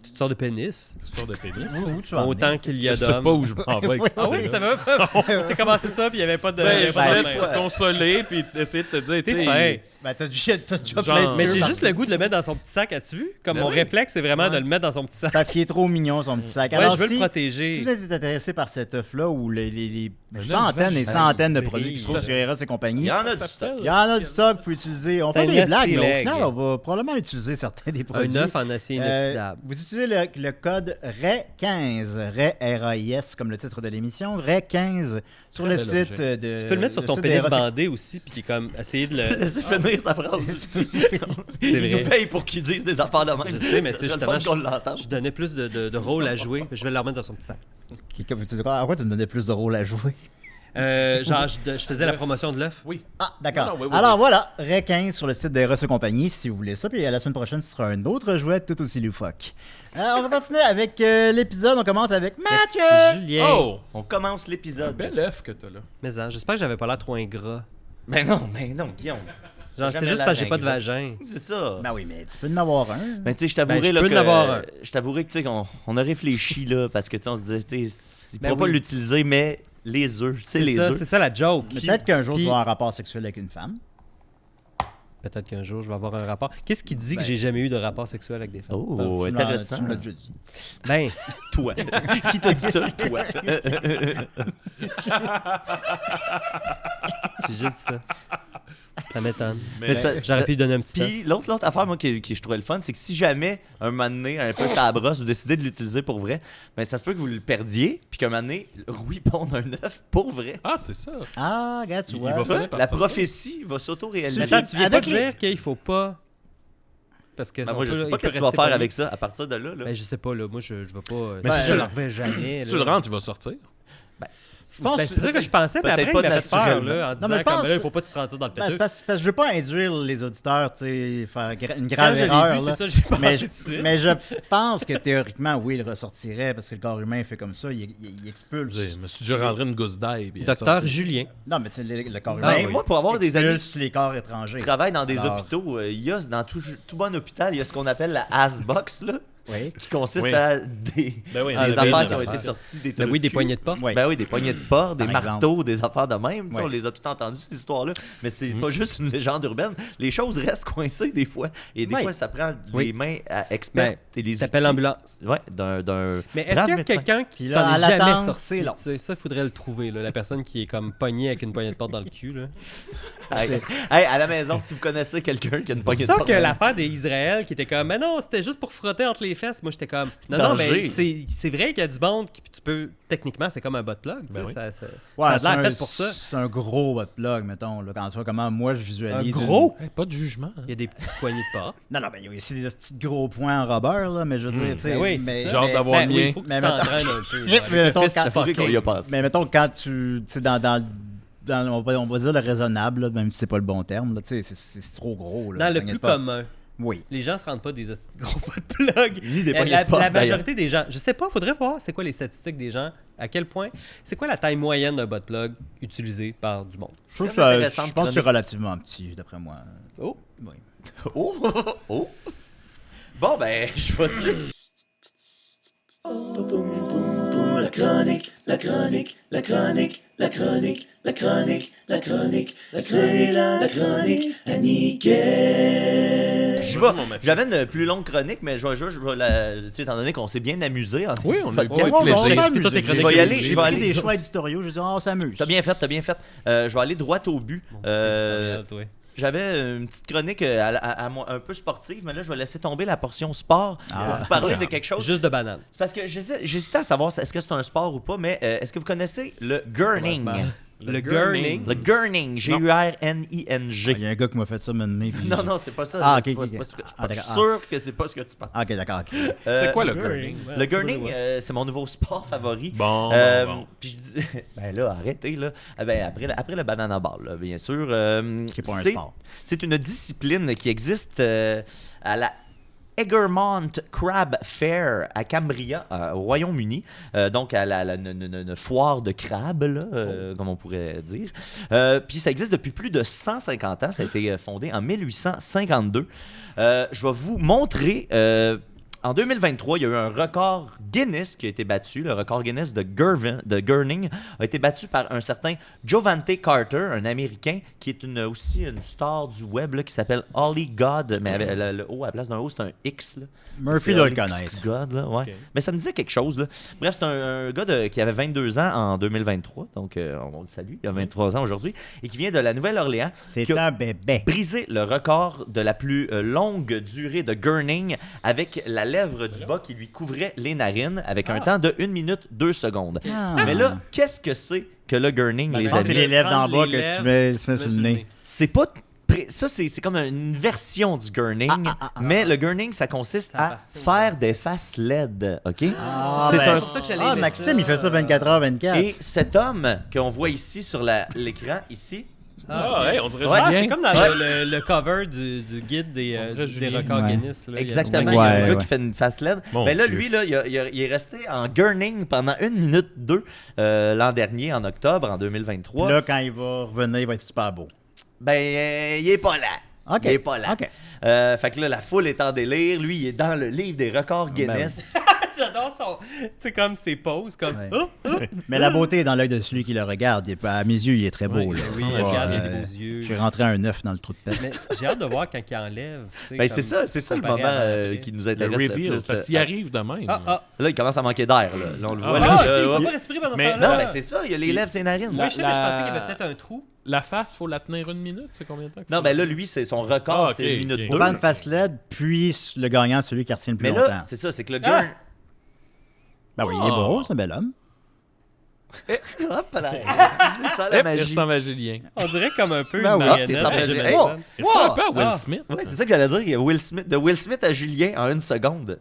Toutes sortes de pénis. toutes sortes de pénis. Où tu vas en Autant venir? qu'il y Je a sais d'hommes. pas où je m'en vais avec Oui. ça. Ah oui, ça va pas. T'as commencé ça, puis il n'y avait pas de... Ben, il y je avait pas de voulais main. te consoler puis essayer de te dire, tu T'es sais... fin. Ben, t'as déjà Genre- plein de Mais queues j'ai partout. juste le goût de le mettre dans son petit sac, as-tu vu? Comme Ben mon oui. réflexe, c'est vraiment Ouais. de le mettre dans son petit sac. Parce qu'il est trop mignon, son petit sac. Ouais, Alors, je veux si, le protéger. si vous êtes intéressé par cette œuf-là, ou les Un centaines et œuf centaines de vaginal. produits qui se trouvent Ça, sur Eros et compagnie, Il y en a Ça du stock. s'appelle- il y en a du stock pour utiliser. On C'est fait un des blagues, nasty mais au leg. final, on va probablement utiliser certains des produits. Un œuf en acier inoxydable. Vous utilisez le code RAI15, RAI, R-A-I-S, comme le titre de l'émission, RAI15, sur Très le bel site objet. de... Tu peux le mettre sur ton site pénis d'Eros et- bandé aussi, puis comme essayer de le... Laissez finir sa phrase aussi. C'est Il nous vrai. paye pour qu'il dise des affaires de même. Je sais, mais tu sais, Ça serait justement, le fun qu'on l'entende. Je donnais plus de rôles à jouer, puis je vais le remettre dans son petit sac. À quoi tu me donnais plus de rôle à jouer? Genre, je faisais la L'œuf. promotion de l'œuf. Oui. Ah, d'accord. Non, non, oui, oui, Alors oui. voilà, RAI15 sur le site d'Eros et compagnie, si vous voulez ça. Puis la semaine prochaine, ce sera un autre jouet tout aussi loufoque. On va continuer avec l'épisode. On commence avec Mathieu! Merci, Julien. Oh! On commence Un l'épisode. bel œuf que t'as là. Mais j'espère que j'avais pas l'air trop ingrat. Mais non, Guillaume. Genre, c'est Jamais juste la parce que j'ai pas de ingrat. vagin. C'est ça. Ben oui, mais tu peux en avoir un. Mais tu sais, je t'avouerai Ben, je là peux en avoir un. que je t'avouerai que tu sais qu'on a réfléchi là parce que tu sais on se disait tu sais il Ben pourra pas oui. l'utiliser mais les œufs, c'est les ça, œufs. c'est ça la joke. Mais peut-être qu'un jour, Puis- tu vas avoir un rapport sexuel avec une femme. Peut-être qu'un jour, je vais avoir un rapport. Qu'est-ce qui dit que Ben- j'ai jamais eu de rapport sexuel avec des femmes? Oh, Tu me l'as- intéressant. Tu me l'as déjà dit. Ben, Toi. Qui t'a dit ça, toi? j'ai juste dit ça. Ça m'étonne. Mais c'est- J'aurais pu lui donner un petit œuf. Puis l'autre affaire moi qui je trouvais le fun, c'est que si jamais un moment donné, un peu ça brosse, vous décidez de l'utiliser pour vrai, ben ça se peut que vous le perdiez, puis qu'un moment donné, Rouy ponde un œuf pour vrai. Ah, c'est ça. Ah, regarde, tu Il vois. va Tu vois, finir par la sortir. prophétie va s'auto-réaliser. Mais attends, tu viens pas Avec de les- dire qu'il faut pas... Parce que Ben, on moi, je peut- sais il pas peut qu'est-ce que tu vas rester faire pogné. avec ça à partir de là. Ben, je sais pas, là. Moi, je vais pas... Mais si si je tu- le refais jamais, Si là. tu le rentres, il va sortir. Ben, c'est ça que je pensais, mais après, peut-être il pas m'a fait peur, naturellement. là, en Non, disant mais je comme, pense- là, il faut pas que tu te rentres ça dans le Ben, c'est péteux. parce que je veux pas induire les auditeurs, tu sais, faire une Quand grave je l'ai erreur. vu, là. c'est ça, j'ai pensé mais, tout de suite. mais je pense que théoriquement, oui, il ressortirait parce que le corps humain fait comme ça, il expulse. Je me suis déjà rentré une gousse d'ail. puis elle est Docteur sortie. Julien. Non, mais tu sais, le corps Ah, humain. oui. Moi, pour avoir des amis expulse les corps étrangers. qui travaillent dans des Alors- hôpitaux, il y a dans tout bon hôpital, il y a ce qu'on appelle la Asbox, là, Oui. qui consiste Oui. à des Ben oui, Ah, des ben, affaires des qui ont affaires. été sorties, des Ben trous oui, de des cul. poignées de porte. Oui. Ben oui, des poignées de porc, des Par marteaux, des affaires de même. Tu sais, Ouais. On les a tout entendues, ces histoires-là. Mais c'est pas juste une légende urbaine. Les choses restent coincées des fois. Et des Oui. fois, ça prend Oui. des mains expertes et des Ça s'appelle outils. l'ambulance. Ouais, d'un Mais est-ce brave qu'il y a médecin. quelqu'un qui Puis s'en là, à est jamais l'attente, sorti? c'est long. Tu sais, ça, il faudrait le trouver, là, la personne qui est comme pognée avec une poignée de porte dans le cul. Là. Hey, hey, à la maison, si vous connaissez quelqu'un qui a une C'est poignée de ça porc, que l'affaire des Israël qui était comme, mais non, c'était juste pour frotter entre les fesses. Moi, j'étais comme, non, Danger. mais c'est vrai qu'il y a du monde qui tu peux, techniquement, c'est comme un butt plug. tu sais, Ben oui. ça Ouais, a l'air c'est un- fait pour ça. C'est un gros bot plug, mettons. Là, quand tu vois comment moi je visualise. Un gros? Hey, pas de jugement. hein. Il y a des petites poignées de porte. Non, non, mais il y a aussi des petits gros points en rubber, là, mais je veux dire, tu sais. Ben oui, mais, c'est J'ai hâte mais- d'avoir Ben le oui, mien. il faut que tu Mais mettons- t'entraînes un peu. Mais mettons, le fist quand- Faudrait qu'on y a fucking. passé. Mais mettons, quand tu sais, on va dire le raisonnable, là, même si c'est pas le bon terme, là, tu sais, c'est trop gros. Là, Dans le poignée plus de porte. commun. Oui. Les gens se rendent pas des hosties de gros butt plug. Ni des Euh, poignées la, de porc, la d'ailleurs. majorité des gens, je sais pas, faudrait voir c'est quoi les statistiques des gens, à quel point, c'est quoi la taille moyenne d'un butt plug utilisé par du monde. Je trouve que Très ça- intéressante je pense que c'est chronique. relativement petit, d'après moi. Oh. Oui. Oh, oh, oh. Bon, ben, je vais dessus. La chronique, la chronique, la chronique, la chronique, la chronique, la chronique, c'est la chronique à Nickel. Je Vas-y, vais- mon Mathieu. J'avais une plus longue chronique, mais je vais tu sais, étant donné qu'on s'est bien amusé. En Oui, on a podcast, beaucoup de plaisir. J'ai s'amuse. écouté toutes tes Je vais y aller, J'ai je vais pris aller. des choix éditoriaux, je dis, on s'amuse. T'as bien fait. Je vais aller droit au but. J'avais une petite chronique à moi, un peu sportive, mais là, je vais laisser tomber la portion sport pour vous parler de quelque chose. Juste de banane. C'est parce que j'hésitais à savoir est-ce que c'est un sport ou pas, mais est-ce que vous connaissez le gurning? Le gurning. Le gurning, G-U-R-N-I-N-G. Il y a un gars qui m'a fait ça maintenant. puis- Non, c'est pas ça. Ah, C'est ok, pas- ok, c'est pas ok. ce que- Je suis Ah, pas d'accord. sûr que c'est pas ce que tu penses. Ah, ok, d'accord. ok. C'est quoi le Gurning? gurning? Le gurning, c'est mon nouveau sport favori. Bon, bon. Puis je dis, ben là, arrêtez là. Ah ben, après le banana ball, là, bien sûr. Qui est pas un sport. C'est une discipline qui existe à la Egremont Crab Fair à Cambria, au Royaume-Uni, donc à une foire de crabes, là, comme on pourrait dire. Puis ça existe depuis plus de 150 ans, ça a été fondé en 1852. Je vais vous montrer... en 2023, il y a eu un record Guinness qui a été battu. Le record Guinness de gurning a été battu par un certain Jovante Carter, un Américain qui est aussi une star du web là, qui s'appelle Holly God, mais avec le O, à la place d'un O, c'est un X. Là. Murphy C'est doit le Holly connaître. God, là, ouais. Ok. Mais ça me disait quelque chose. Là. Bref, c'est un gars qui avait 22 ans en 2023, donc on le salue, il a 23 ans aujourd'hui, et qui vient de la Nouvelle-Orléans. C'est qui a un bébé. brisé le record de la plus longue durée de gurning avec la lèvre du bas qui lui couvrait les narines avec un temps de 1 minute 2 secondes. Ah. Mais là, qu'est-ce que c'est que le gurning, les Je pense que c'est amis? les lèvres d'en Prendre bas les que lèvres, tu mets sur le nez. C'est pas... Ça, c'est comme une version du gurning, mais le gurning, ça consiste Ça à appartient au faire reste. des faces LED, OK? Ah, C'est ben, un... pour ça que j'allais Ah, aimer Maxime, ça. il fait ça 24h24. Et cet homme qu'on voit ici sur l'écran, ici, Ah, ok. hey, on dirait Ouais, Ah, Julien. c'est comme dans Ouais. le cover du guide des On dirait Julien. records Ouais. Guinness. Là, il y a- exactement, Ouais, il y a un gars ouais. qui fait une face LED. Mon Ben là, Dieu. lui, là, il est resté en gurning pendant 1 minute 2 l'an dernier, en octobre, en 2023. Là, quand il va revenir, il va être super beau. Ben, il est pas là. OK. Il est pas là. OK. Fait que là, la foule est en délire. Lui, il est dans le livre des records Guinness. J'adore son. C'est comme ses poses, comme. Ouais. Oh, oh. Mais la beauté est dans l'œil de celui qui le regarde. Il est pas- à mes yeux, il est très beau. Ouais, là. Oui, Ouais, il regarde, il a des euh, beaux yeux. J'ai rentré un œuf dans le trou de pète. Mais j'ai hâte de voir quand il enlève. tu sais, Ben, comme c'est ça le comparé moment à après. qui nous Le intéresse le reveal, plus. ça là. s'y arrive de même. Ah, Là, il commence à manquer d'air. Là on le Ah, voit. ouais. là, ah, ok, là, il hop. peut pas respirer pendant ce Mais- temps-là. Non, ben c'est ça. Il a les lèvres, ses narines. Oui, je sais, mais je La- pensais qu'il y avait peut-être un trou. La face, faut la tenir 1 minute, c'est combien de temps? Non, ben là, lui, c'est son record, Ah, c'est 1 ok, minute ok. Pour 2. faire une face LED, puis le gagnant, celui qui retient le plus Mais longtemps. là, c'est ça, c'est que le Ah! gars. Ben oui, il est beau, c'est un bel homme. Hop là, c'est ça la Il magie. ressemble à Julien. On dirait comme un peu Ben une oui. Ah, c'est marionnette. ça, de ben, Jim j'ai- Henson. Il ressemble un peu à Will Ah. Smith. Ouais, c'est ça que j'allais dire. Il y a Will Smith, de Will Smith à Julien en 1 seconde.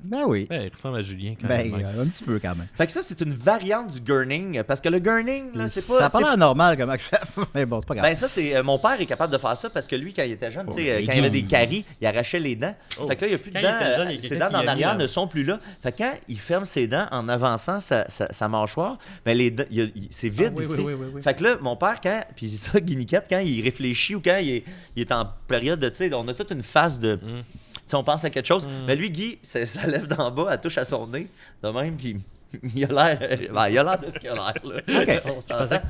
Ben oui. Ouais, il ressemble à Julien quand Ben, même. un petit peu quand même. Fait que ça, c'est une variante du gurning. Parce que le gurning, là, c'est pas. Ça a pas c'est- l'air normal comment que ça. Mais bon, c'est pas grave. Ben ça, c'est mon père est capable de faire ça parce que lui, quand il était jeune, Oh, tu sais, il quand il avait guille. des caries, il arrachait les dents. Oh. Fait que là, il n'y a plus de Quand il dents. était jeune, il y a Ses quelqu'un dents qui en l'a arrière mis ne sont plus là. Fait que quand il ferme ses dents en avançant sa mâchoire, ben c'est vide Ah, oui, ici. oui, oui, oui. Fait que là, mon père, puis c'est ça, Guiniquette, quand il réfléchit ou quand il est en période de, tu sais, on a toute une phase de. Tu sais, on pense à quelque chose. Mais lui, Guy, ça lève d'en bas, elle touche à son nez, de même, puis il a l'air il a l'air de ce qu'il a l'air. Là. Ok. On s'entend.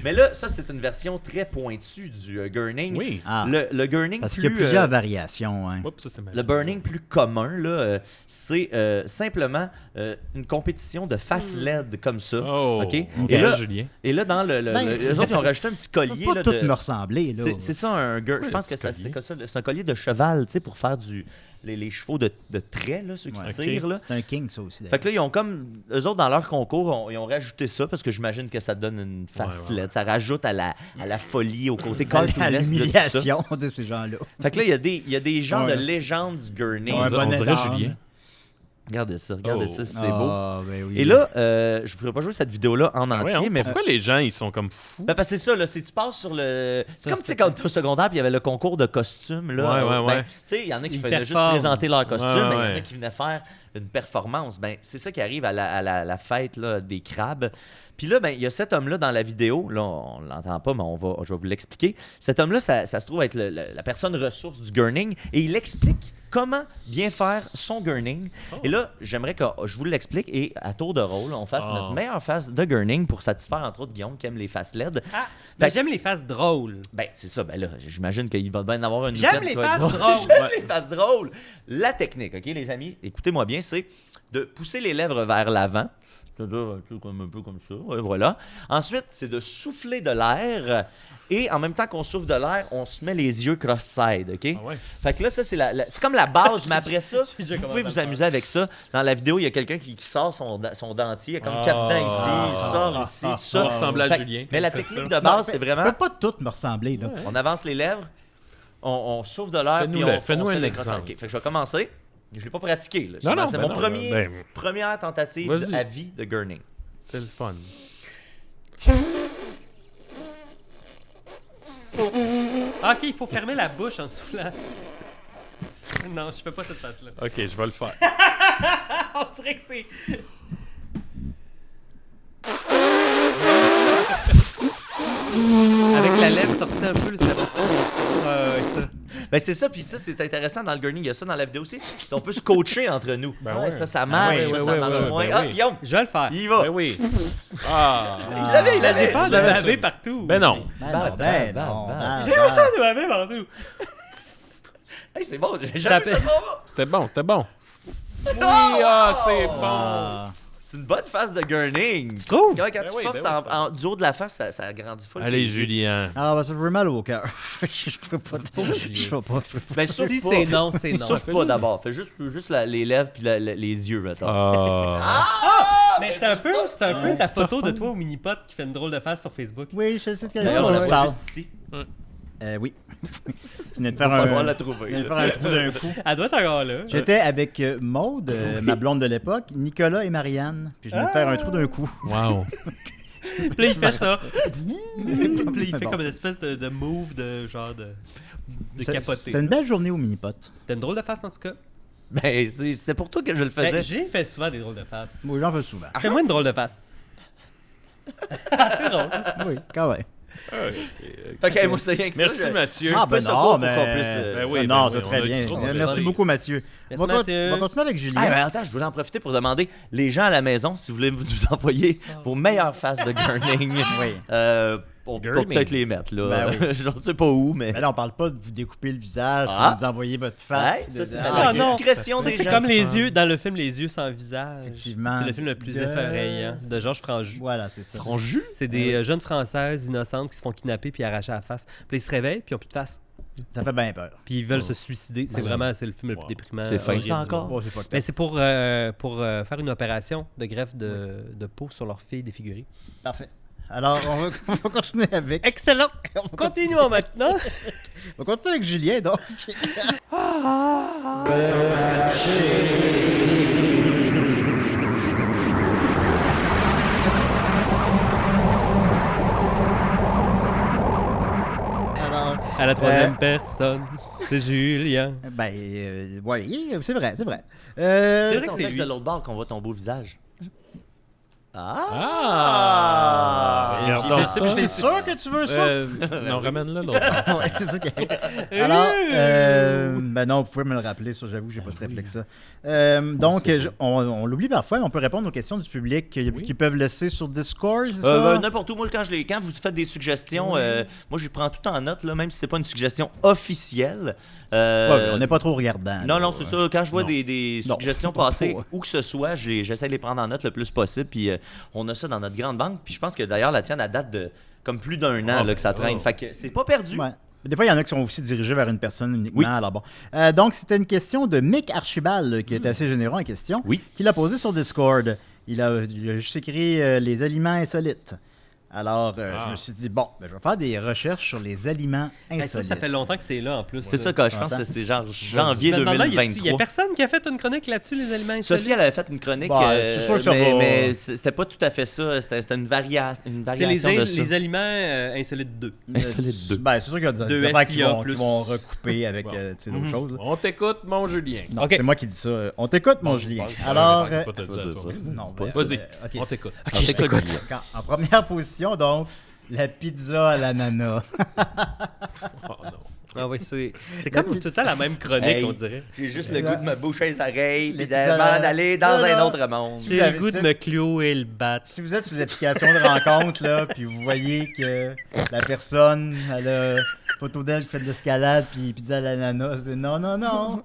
Mais là, ça, c'est une version très pointue du gurning. Oui. Ah, Le gurning parce qu'il y a plus, plusieurs variations. Hein. Oups, ça c'est mal. le burning plus commun, là, c'est simplement une compétition de face LED comme ça. Oh, OK? on Et dirait là, Julien. et là, dans Ben, les autres, ils ont rajouté un petit Ça collier. peut pas Là, toutes me ressembler. Là. c'est ça, un je Oui, pense le que petit c'est collier. comme ça. C'est un collier de cheval, tu sais, pour faire les chevaux de trait, là, ceux qui Ouais. tirent. Là. C'est un king, ça aussi. Fait que là, ils ont comme. Eux autres, dans leur concours, ils ont rajouté ça parce que j'imagine que ça donne une face Ouais, ouais, LED. Ça rajoute à la folie, au côté à cartoonesque de tout ça. l'humiliation de ces gens-là. Fait que là, il y a des gens Ouais. de légende du gurning. Ouais, On dirait bonnet d'âne. Julien. Regardez ça, Oh. c'est beau. Ah, ben oui. Et là, je ne pourrais pas jouer cette vidéo-là en Ah ouais, entier, hein, mais pourquoi les gens ils sont comme fous? ben, parce que c'est ça, là, si tu passes sur le. C'est Ça, comme, tu sais, quand tu es au secondaire, puis il y avait le concours de costumes, là. Ouais, ouais. Tu sais, il y en a qui Ils venaient juste performent. présenter leur costume, Ouais, mais il y en a ouais. qui venaient faire une performance. Ben, c'est ça qui arrive à la fête là, des crabes. Puis là, ben, il y a cet homme-là dans la vidéo. Là, on ne l'entend pas, mais je vais vous l'expliquer. Cet homme-là, ça se trouve être la personne ressource du gurning, et il explique comment bien faire son gurning. Et là, j'aimerais que je vous l'explique et à tour de rôle, on fasse notre meilleure face de gurning pour satisfaire entre autres Guillaume qui aime les faces LED. Ah, ben, j'aime les faces drôles. Ben, c'est ça. Ben là, j'imagine qu'il va bien en avoir une. J'aime nouvelle les qui va faces être drôles. J'aime les faces drôles. La technique, OK, les amis, écoutez-moi bien, c'est de pousser les lèvres vers l'avant. C'est-à-dire un peu comme ça. Ouais, voilà. Ensuite, c'est de souffler de l'air. Et en même temps qu'on souffle de l'air, on se met les yeux cross-side, OK? Ah ouais. Fait que là, ça, c'est c'est comme la base, mais après ça, J'ai déjà vous pouvez commencé à vous le amuser avec ça. Dans la vidéo, il y a quelqu'un qui sort son dentier. Il y a comme 4 dents ici, il sort ici, tout Ça ça. ressemble à Fait- Julien. Mais la Fait technique ça. de base, c'est vraiment... peut pas toutes me ressembler, là. On avance les lèvres, on souffle de l'air, puis Fais-nous on fait un des exemple. cross-side. OK, fait que je vais commencer. Je l'ai pas pratiqué, là. Non, non, c'est ben mon non, première tentative Vas-y. à vie de gurning. C'est le fun. Ah, ok, il faut fermer la bouche en soufflant. Non, je fais pas cette face-là. Ok, je vais le faire. On dirait que c'est. Avec la lèvre sortie un peu, le cerveau. Ça. Ben c'est ça, puis ça, c'est intéressant dans le gurning. Il y a ça dans la vidéo aussi. On peut se coacher entre nous. Ben ouais. Ça marche, ouais, ça, ouais, ça marche ouais, moins. ben Ah, oui. Guillaume, Je vais le faire. il y va. Ben oui. Ah. Il l'avait. J'ai peur de l'avais, laver ça. partout. Ben non. Ben bad, non, bad, ben non, bad. bad, bad. De laver partout. Hey, c'est bon, j'ai jamais vu ça s'en va. C'était bon, c'était bon. Oui, c'est bon. Ah. C'est une bonne face de gurning. Tu trouves? Quand Ben tu oui, forces ben oui. du haut de la face, ça agrandit full. Allez, Julien. Ah, bah, ça me fait mal au cœur. Je peux pas. Je peux pas. Ben, souffle Si pas. c'est non, c'est non. Souffle pas d'abord. Fais juste les lèvres puis les yeux, mettons. Ah. Mais c'est un peu ta photo de ressemble. toi au mini-pot qui fait une drôle de face sur Facebook. Oui, je sais de quelle D'ailleurs, on la tu voit parles. juste ici. Oui. Je venais de faire On va un. pouvoir la Je trouver. venais de là. faire un trou d'un coup. Elle doit être encore là. J'étais avec Maude, ma blonde de l'époque, Nicolas et Marianne. Puis je venais de faire un trou d'un coup. Wow. Puis là, il fait ça. Puis là, il fait Bon. comme une espèce de move de genre de capoter. C'est une belle journée au mini-pot. T'as une drôle de face en tout cas. Ben, c'est pour toi que je le faisais. Ben, j'ai fait souvent des drôles de face. Moi, j'en fais souvent. Fais-moi une drôle de face. C'est drôle. Oui, quand même. Fait que, hey, moi, c'est rien que Merci, ça. Mathieu. Ah, ben ça non, court pour mais... qu'on puisse, Ben oui, non, ben c'est oui, très on a bien. trop de Merci choses. beaucoup, Mathieu. Merci, On va Mathieu. continuer avec Julien. Ah, mais attends, je voulais en profiter pour demander les gens à la maison si vous voulez nous envoyer vos meilleures faces de gurning. Oui. Pour Gurning. peut-être les mettre, là. Ben oui. Je ne sais pas où, mais. Mais là, on parle pas de vous découper le visage, Ah. de vous envoyer votre Ouais, face. ça, c'est Ah, la non. discrétion Ça, des c'est gens. comme les yeux dans le film Les yeux sans visage. Effectivement. C'est le film le plus De- effrayant de Georges Franju. Voilà, c'est ça. En jus? C'est des jeunes Françaises innocentes qui se font kidnapper puis arracher la face. Puis ils se réveillent puis ils ont plus de face. Ça fait bien peur. Puis ils veulent se suicider. C'est vraiment c'est le film le plus déprimant. C'est fin, horrible ça, du encore? monde. Bon, c'est pas Mais clair. c'est pour faire une opération de greffe de peau sur leur fille défigurée. Parfait. Alors, on va continuer avec. Excellent! On va Continuons maintenant! On va continuer avec Julien, donc. Alors, À la troisième personne, c'est Julien. ben, oui, c'est vrai, c'est vrai. C'est vrai que On c'est texte de lui. l'autre bord qu'on voit ton beau visage. Ah! Regarde ça. T'es sûr que tu veux ça? Non, ramène-le l'autre. Ouais, c'est ça qui Alors, ben non, vous pouvez me le rappeler, ça, j'avoue que j'ai pas ce réflexe-là. Donc, on l'oublie parfois, mais on peut répondre aux questions du public qui peuvent laisser sur Discord, c'est ça? Ben, n'importe où, moi, quand vous faites des suggestions, moi, je prends tout en note, là, même si c'est pas une suggestion officielle. Ouais, on n'est pas trop regardant. Non, là. non, c'est ça. Quand je vois Non. des Non, suggestions pas passer, trop. où que ce soit, j'essaie de les prendre en note le plus possible. Puis on a ça dans notre grande banque. Puis je pense que d'ailleurs, la tienne, elle date de comme plus d'un an là, que ça traîne. Fait que c'est pas perdu. Ouais. Mais des fois, il y en a qui sont aussi dirigés vers une personne uniquement. Oui. Alors bon. Donc, c'était une question de Mick Archibald, qui est assez généreux en question, Oui. qui l'a posée sur Discord. Il a juste écrit les aliments insolites. Alors, je me suis dit, bon, ben, je vais faire des recherches sur les aliments Hey, insolites. ça fait longtemps que c'est là en plus. C'est ça, quand je pense que c'est genre janvier Je me demandais, y a 2023. personne qui a fait une chronique là-dessus, les aliments insolites? Sophie, elle avait fait une chronique, Bah, c'est sûr que ça va. mais c'était pas tout à fait ça. C'était une variation C'est de ça. les aliments insolites 2. Insolite deux. Ben, c'est sûr qu'il y a des De affaires qui SIA vont, plus. qui vont recouper avec Bon. tu sais, d'autres choses. là. On t'écoute, mon Julien. Non, Ok. c'est moi qui dis ça. On t'écoute, mon Julien. Ouais, Alors, je vais pas te le dire, ça. toi. non, pas ben, ça. Vas-y, ok. on t'écoute. Ok, je t'écoute. En première position, donc, la pizza à l'ananas. Oh non. Ah oui, c'est comme tout le temps la même chronique, Hey. on dirait. J'ai juste le goût de me boucher les oreilles et L'épisode- d'aller dans Voilà. un autre monde. Vous J'ai avez le goût de ça? me clouer le bat. Si vous êtes sur les applications de rencontre, là, puis vous voyez que la personne, elle a une photo d'elle qui fait de l'escalade, puis pizza à l'ananas, c'est non, non, non.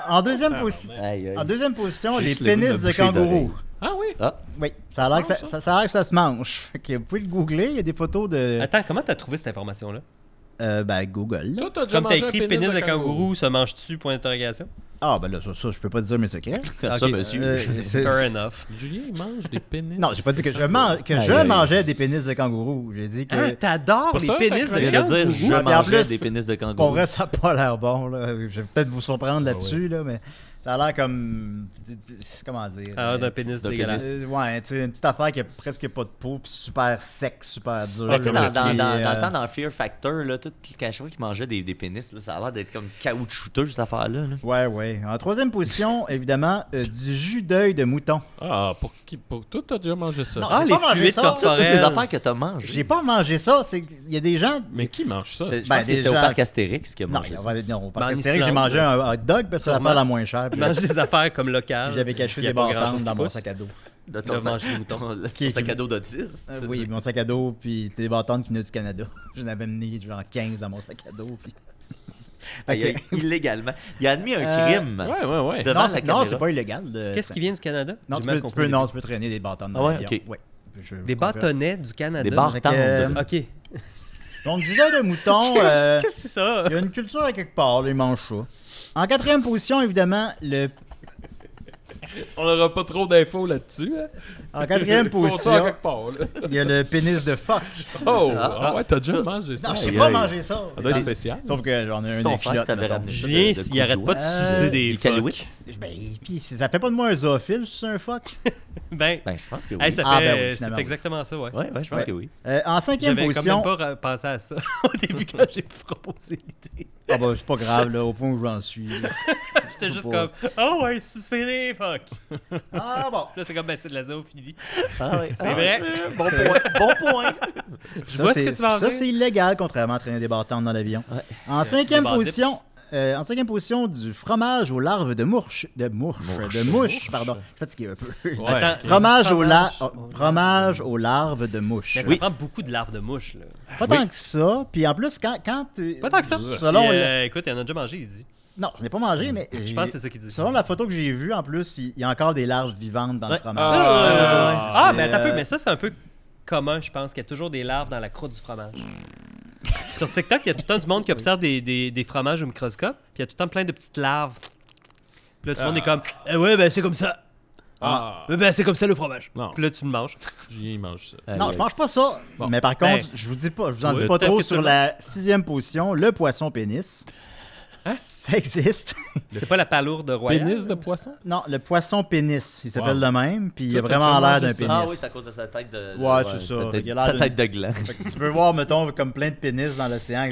En deuxième, Aïe, aïe. en deuxième position, les Juste le goût de pénis me de boucher les kangourou. oreilles. Ah oui. Oui, ça a l'air que ça a l'air que ça se mange. Fait que vous pouvez le googler, il y a des photos de... Attends, comment t'as trouvé cette information-là? Ben, Google. là. Toi, t'as déjà Comme t'as mangé un écrit pénis de kangourou, se mange-tu? Point d'interrogation. Ah, ben là, ça, je peux pas te dire mes secrets. Ça, Ok, monsieur. Fair enough. Julien, il mange des pénis. Non, j'ai pas dit que je Aïe, aïe. mangeais des pénis de kangourou. J'ai dit que... Ah, t'adores C'est les pas ça, pénis ta de Je viens de dire, kangourou? je puis en mangeais plus, des pénis de kangourou. Pour vrai, ça a pas l'air bon. Là. Je vais peut-être vous surprendre là-dessus, là, mais ça a l'air comme... Comment dire? Ah, d'un pénis D'un dégueulasse. Ouais, tu sais, une petite affaire qui a presque pas de peau, puis super sec, super dur. Ben, tu sais, dans Puis, le temps, dans Fear Factor, là, à chaque fois qu'ils mangeaient des pénis, là, ça a l'air d'être comme caoutchouteux, cette affaire-là. Là. Ouais. En troisième position, évidemment, du jus d'œil de mouton. Ah, pour toi, t'as déjà mangé ça. Non. Ah, j'ai les pas mangé fluides ça. Ça, c'est toutes corporels. des affaires que t'as mangées. J'ai pas mangé ça. Il y a des gens... Mais qui mange ça? Je Ben, pense que c'était au déjà, parc Astérix qui a Non, mangé ça. non, Ben, parce en que c'est vrai que j'ai Islande, mangé un hot dog, parce que c'est Sûrement. l'affaire la moins chère. Puis Je mange des affaires comme locales. j'avais caché Il y a des pas grand-chose bâtons dans qui mon pousse. sac à dos. De Tu vas manger des moutons. ton sac à dos d'autiste. Oui, mon sac à dos, puis des bâtons qui venaient du Canada. J'en avais amené genre 15 dans mon sac à dos. Puis... Fait que, illégalement. Il a admis un crime. Ouais. Devant Non, la non, caméra. c'est pas illégal. Qu'est-ce qui vient du Canada? Non, J'ai tu mal peux, compris. tu peux traîner des bâtons dans Ah ouais, l'avion. ok. Ouais. Des bâtonnets du Canada. Des bartendes. Ok. Donc, du lait de mouton, Qu'est-ce que c'est ça? il y a une culture à quelque part, là, ils mangent ça. En quatrième position, évidemment, On n'aura pas trop d'infos là-dessus. Hein? en quatrième Faut ça à position, quelque part, là. il y a le pénis de phoque. Oh! Ah, Ah ouais, t'as déjà ça- mangé ça. Non, Aïe, j'ai pas aïe. mangé ça. Ça doit être spécial. Sauf que j'en ai C'est un ton frère épilote, qui t'avait mettons. ramené ça. Julien, de il arrête pas de sucer des Iqaluit. phoques. Ben, puis ça fait pas de moi un zoophile, c'est un phoque. Ben, Ben, je pense que oui. hey, ça Ah, fait, ben oui, c'est finalement, oui. exactement ça, ouais. Ouais, je pense Ouais. que oui. En cinquième J'avais quand position, même pas pensé à ça au début quand j'ai proposé l'idée. ah bah c'est pas grave là, au point où j'en suis. J'étais juste pas. comme, oh ouais, sucer des phoques. Ah bon. Là, c'est comme, ben, c'est de la zoophilie. Ah, ouais. C'est vrai. Bon point. Bon point. Je vois ce que tu vas en Ça, dire. c'est illégal, contrairement à traîner des bâtons dans l'avion. Ouais. En cinquième Des barres position, du fromage aux larves de mouche. De mouche, pardon. Je suis fatigué un peu. Ouais. Attends, Fromage fromage. fromage aux larves de mouche. Mais ça prend beaucoup de larves de mouches, là. Pas tant que ça. Puis en plus, quand tu... Pas tant que ça. Selon Puis, le- écoute, il en a déjà mangé, il dit. Non, je n'ai pas mangé, mais... Je pense que c'est ça qu'il dit. Selon la photo que j'ai vue, en plus, il y a encore des larves vivantes dans le Ouais. fromage. Ah, c'est, mais attends un peu, euh, mais ça, c'est un peu commun, je pense, qu'il y a toujours des larves dans la croûte du fromage. Sur TikTok, il y a tout le temps du monde qui observe des fromages au microscope, puis il y a tout le temps plein de petites larves. Puis là, tout le monde est comme, ouais, ben c'est comme ça. Ah! Ben c'est comme ça le fromage. Non. Puis là, tu le manges. Julien, il mange ça. Non, je mange pas ça. Bon. Mais par Ben, contre, je vous dis pas, je vous en ouais, dis pas peut-être trop que tout sur le la sixième position, le poisson pénis. Ça existe. C'est pas la palourde royale. Pénis de poisson? Non, le poisson pénis, il s'appelle Wow. de même, puis il a Toi, t'as vraiment déjà l'air d'un mangé ça? pénis. Ah oui, c'est à cause de sa tête de. Ouais, c'est ça. Il a l'air Sa d'une- tête de gland. Fait que tu peux voir, mettons, comme plein de pénis dans l'océan.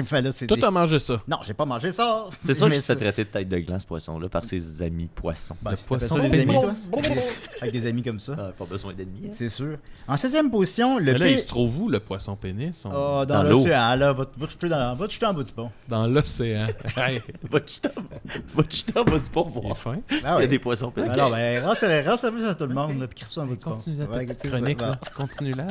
Fait là, c'est Toi, des- t'as mangé ça. Non, j'ai pas mangé ça. C'est sûr Mais qu'il se fait c'est- traiter de tête de gland, ce poisson-là, par ses amis poissons. Ben, Le tu t'appelles poisson ça des pénis. amis, toi? Avec des amis comme ça. Ah, pas besoin d'ennemis. hein. C'est sûr. En 16e position, le Mais là, il se P. trouve où, le poisson pénis? Ah, Dans dans l'eau. l'océan, là. Va te jeter en bas du pont. Dans l'océan. Hey, Va-tu t'en vas du pont il est voir fin. s'il y ouais. a des poissons pénis. Alors, ben, rends-service à tout le monde, là, puis crie ça en bas du pont. Continue la Ouais, petite c'est ça, chronique, va. là. Continue là,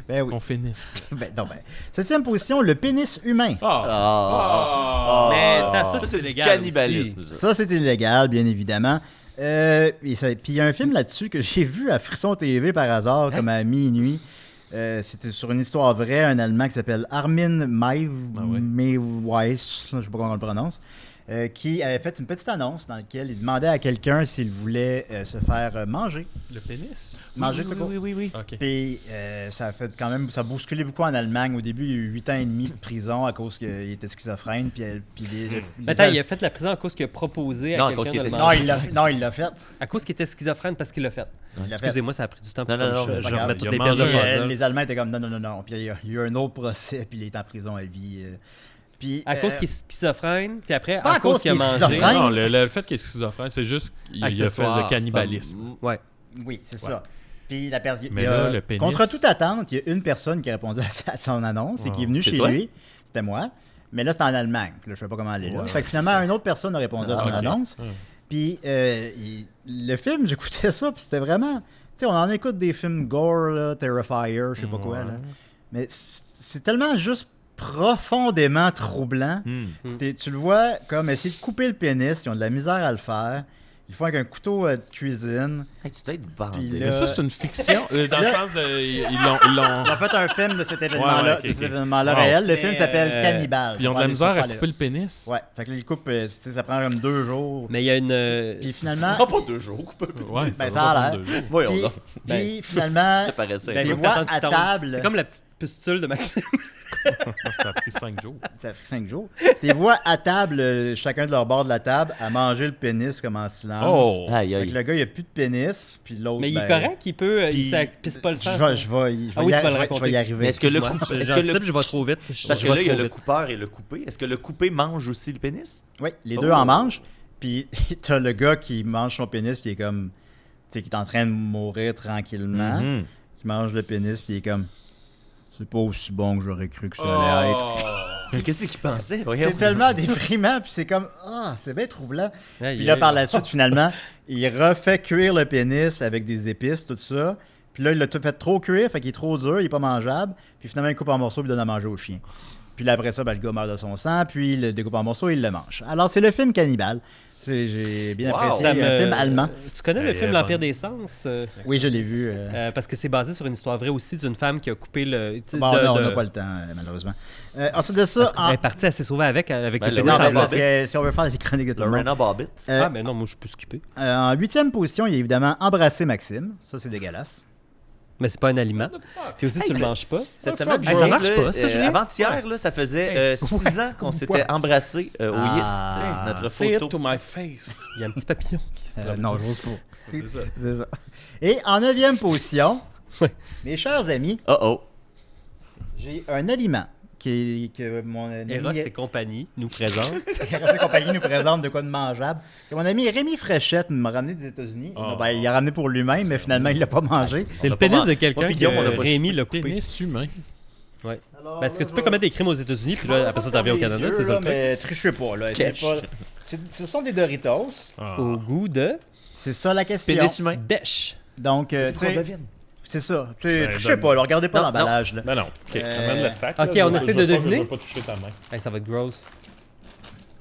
Ben oui. qu'on finisse. Ben, non, ben. 7e position, le pénis humain. Ah. Mais attends, ça, c'est du légal cannibalisme. aussi. Ça, c'est illégal, bien évidemment. Puis il y a un film là-dessus que j'ai vu à Frisson TV par hasard, comme à minuit. C'était sur une histoire vraie, un Allemand qui s'appelle Armin Meiweiss, je sais pas comment on le prononce, qui avait fait une petite annonce dans laquelle il demandait à quelqu'un s'il voulait se faire manger. Le pénis? Manger tout court. oui. OK. Puis ça a fait quand même, ça a bousculé beaucoup en Allemagne. Au début, il y a eu 8 ans et demi de prison à cause qu'il était schizophrène. Puis les Attends, il a fait la prison à cause qu'il a proposé Non, à à cause quelqu'un de qu'il le était manger. Non, il l'a fait. À cause qu'il était schizophrène parce qu'il l'a fait. Il l'a fait. Excusez-moi, ça a pris du temps pour Non, non, que non, je pas grave. remette toutes Il a les pièces de mangé, puzzle. Les Allemands étaient comme non. Puis il y a eu un autre procès, puis il est en prison à vie. Puis, À cause qu'il est schizophrène, puis après, Pas à cause qu'il a qu'il est mangé. schizophrène. Non, le fait qu'il est schizophrène, c'est juste qu'il a fait Accessoire. le cannibalisme. Ouais. Oui, c'est ça. Puis la personne. Mais là, le pénis. Contre toute attente, il y a une personne qui a répondu à son annonce et qui est venue C'est chez toi? lui. C'était moi. Mais là, c'était en Allemagne. Là, je ne sais pas comment aller là. Fait que finalement, une autre personne a répondu à son ok. annonce. Puis le film, j'écoutais ça, puis c'était vraiment. Tu sais, on en écoute des films gore, là, Terrifier, je sais pas quoi. Là. Mais c'est tellement juste profondément troublant. Tu le vois comme essayer de couper le pénis, ils ont de la misère à le faire. Ils le font avec un couteau de cuisine. Hey, tu t'es bandé. Puis Mais là- ça, c'est une fiction. Dans le Là- sens de. Ils l'ont. Ils ont fait un film de cet événement-là, ok, de cet ok. événement-là Wow. réel. Le film Mais, s'appelle Cannibal. Ils ont de la misère à couper le pénis. Ouais, fait que là, ils coupent, ça prend comme 2 jours. Mais il y a une. Puis Ça finalement, prend pas 2 jours, coupe un peu. Ouais, Ben, va ça a prendre l'air. 2 jours. Voyons puis, donc. puis finalement, Ça paraissait. Ben, t'es faut que vois t'attendes à qu'il tombe. table. C'est comme la petite pustule de Maxime. Ça a pris 5 jours. Ça fait 5 jours. T'es vois à table, chacun de leur bord de la table, à manger le pénis comme en silence. Oh! Aïe, Fait aïe. que le gars, il a plus de pénis, puis l'autre. Mais il est ben, correct, il peut. puis- Ça pisse pas le sang. Je ça. vais, je vais, je vais Ah oui, y, tu vas le je vais raconter. y arriver. Mais est-ce que le excuse-moi. coup- est-ce que J'anticipe, le- je vais trop vite. Parce Je que vais là, il y a trop le vite. coupeur et le coupé. Est-ce que le coupé mange aussi le pénis? Oui, les Oh. deux en mangent. Puis t'as le gars qui mange son pénis, puis il est comme. Tu sais, qui est en train de mourir tranquillement. Mhm. Qui mange le pénis, puis il est comme. C'est pas aussi bon que j'aurais cru que ça allait être. Mais qu'est-ce qu'il pensait? Voyons. C'est tellement déprimant, puis c'est comme. Ah, c'est bien troublant. Aïe, Puis là, aïe. par la suite, finalement, il refait cuire le pénis avec des épices, tout ça. Puis là, il l'a tout fait trop cuire, fait qu'il est trop dur, il est pas mangeable. Puis finalement, il coupe en morceaux, puis il donne à manger au chien. Puis là, après ça, ben, le gars meurt de son sang, puis il le découpe en morceaux et il le mange. Alors, c'est le film Cannibal. J'ai bien Wow. apprécié. Ça Un me- film allemand. Tu connais le film bonne. L'Empire des Sens? Oui, je l'ai vu. Parce que c'est basé sur une histoire vraie aussi d'une femme qui a coupé le. tu sais, Bon, de- non, on de- n'a pas le temps, malheureusement. Ensuite de ça, Elle est partie, elle s'est sauvée avec Ben, le le pénis non, en mais bas. parce que si on veut faire des chroniques de tout le monde. Lorena Bobbitt. Ah, mais non, moi je peux skipper. En 8e position, il y a évidemment Embrasser Maxime. Ça, c'est dégueulasse. Mais c'est pas un aliment. Puis aussi, Hey, tu le c'est- manges pas. Cette fuck, semaine, hey, ça Jake, marche là, pas, ça, Julien? avant-hier, là, ça faisait 6 ans qu'on s'était embrassés au Ah. Yes. Notre Say it photo. to my face. Il y a un petit papillon qui se promène. Non, je n'ose pas. C'est ça. C'est ça. Et en 9e position, Ouais. mes chers amis, Oh. j'ai un aliment que mon ami Eros et compagnie nous présentent. Eros et compagnie nous présente de quoi de mangeable. Que mon ami Rémi Fréchette m'a ramené des États-Unis. Oh. Non, ben, il l'a ramené pour lui-même, mais finalement, il l'a pas mangé. C'est On le a pas pénis mangé. de quelqu'un Moi, que puis Guillaume, on a pas Rémi l'a coupé. Pénis humain. Parce que tu peux commettre des crimes aux États-Unis, puis là, après ça, t'en viens au Canada, c'est ça le truc. Mais trichez pas, là. Catch. Ce sont des Doritos. Ah. Au goût de C'est ça la question. Pénis humain. dèche. Donc, tu Faut qu'on sais, devine. c'est ça. Tu sais, Ben, trichez donne. pas, là. Regardez pas Non, l'emballage, là. Non, non. Ok, amène le sac. ok, là. on Je essaie veux de pas- deviner. Je veux pas toucher ta main. Hey, ça va être gross.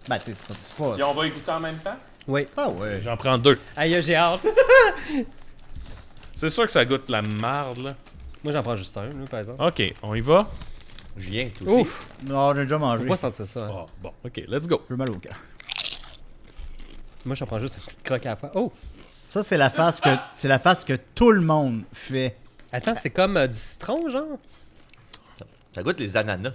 Ben, tu sais, c'est pas. Et on va y goûter en même temps? Oui. Ah ouais. J'en prends 2. Aïe, j'ai hâte. C'est sûr que ça goûte la marde, là. Moi, j'en prends juste un, là, par exemple. Ok, on y va? Julien, toi aussi. Ouf! Non, j'ai déjà mangé. Faut pas sentir ça. hein. Ah, bon, ok, let's go. J'ai mal au cœur. Moi, j'en prends juste une petite croque à la fois. Oh! Ça, c'est la face que tout le monde fait. Attends, c'est comme du citron, genre? Ça goûte les ananas.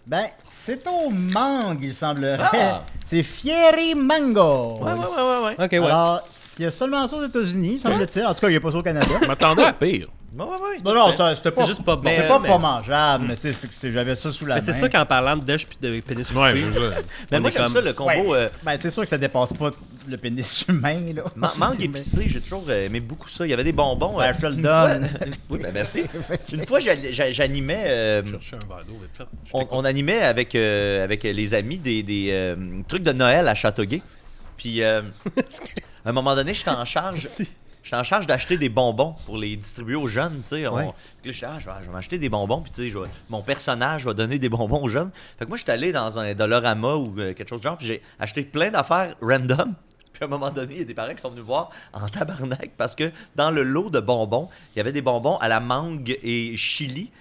Ben, c'est au mangue, il semblerait. Ah. C'est Fieri Mango. Ouais. Ok, ouais. Alors, il y a seulement ça aux États-Unis, semble-t-il. En tout cas, il n'y a pas ça au Canada. Je m'attendais à pire. Ouais. Bon, non, c'était pas, C'est juste pas bon. C'était Mais- pas, mais- pas mangeable, mais j'avais ça sous la Mais main. c'est sûr qu'en parlant de dèche puis de pénis Ouais, coupé, c'est ça. Mais On moi, est j'aime comme- ça, le combo Ouais. Ben, c'est sûr que ça dépasse pas le pénis humain, là. mangue épicé. J'ai toujours aimé beaucoup ça. Il y avait des bonbons. Ben, je te le une donne. fois- Oui, ben merci. Une fois, j'animais... Chercher un verre d'eau, vite fait. on animait avec les amis des trucs de Noël à Châteauguay. Puis, à un moment donné, j'étais en charge. J'étais en charge d'acheter des bonbons pour les distribuer aux jeunes, tu sais. Ouais. Puis là, je dis, je vais m'acheter des bonbons, puis tu sais, mon personnage va donner des bonbons aux jeunes. Fait que moi, j'étais allé dans un Dollarama ou quelque chose de genre, puis j'ai acheté plein d'affaires random. Puis à un moment donné, il y a des parents qui sont venus me voir en tabarnak parce que dans le lot de bonbons, il y avait des bonbons à la mangue et chili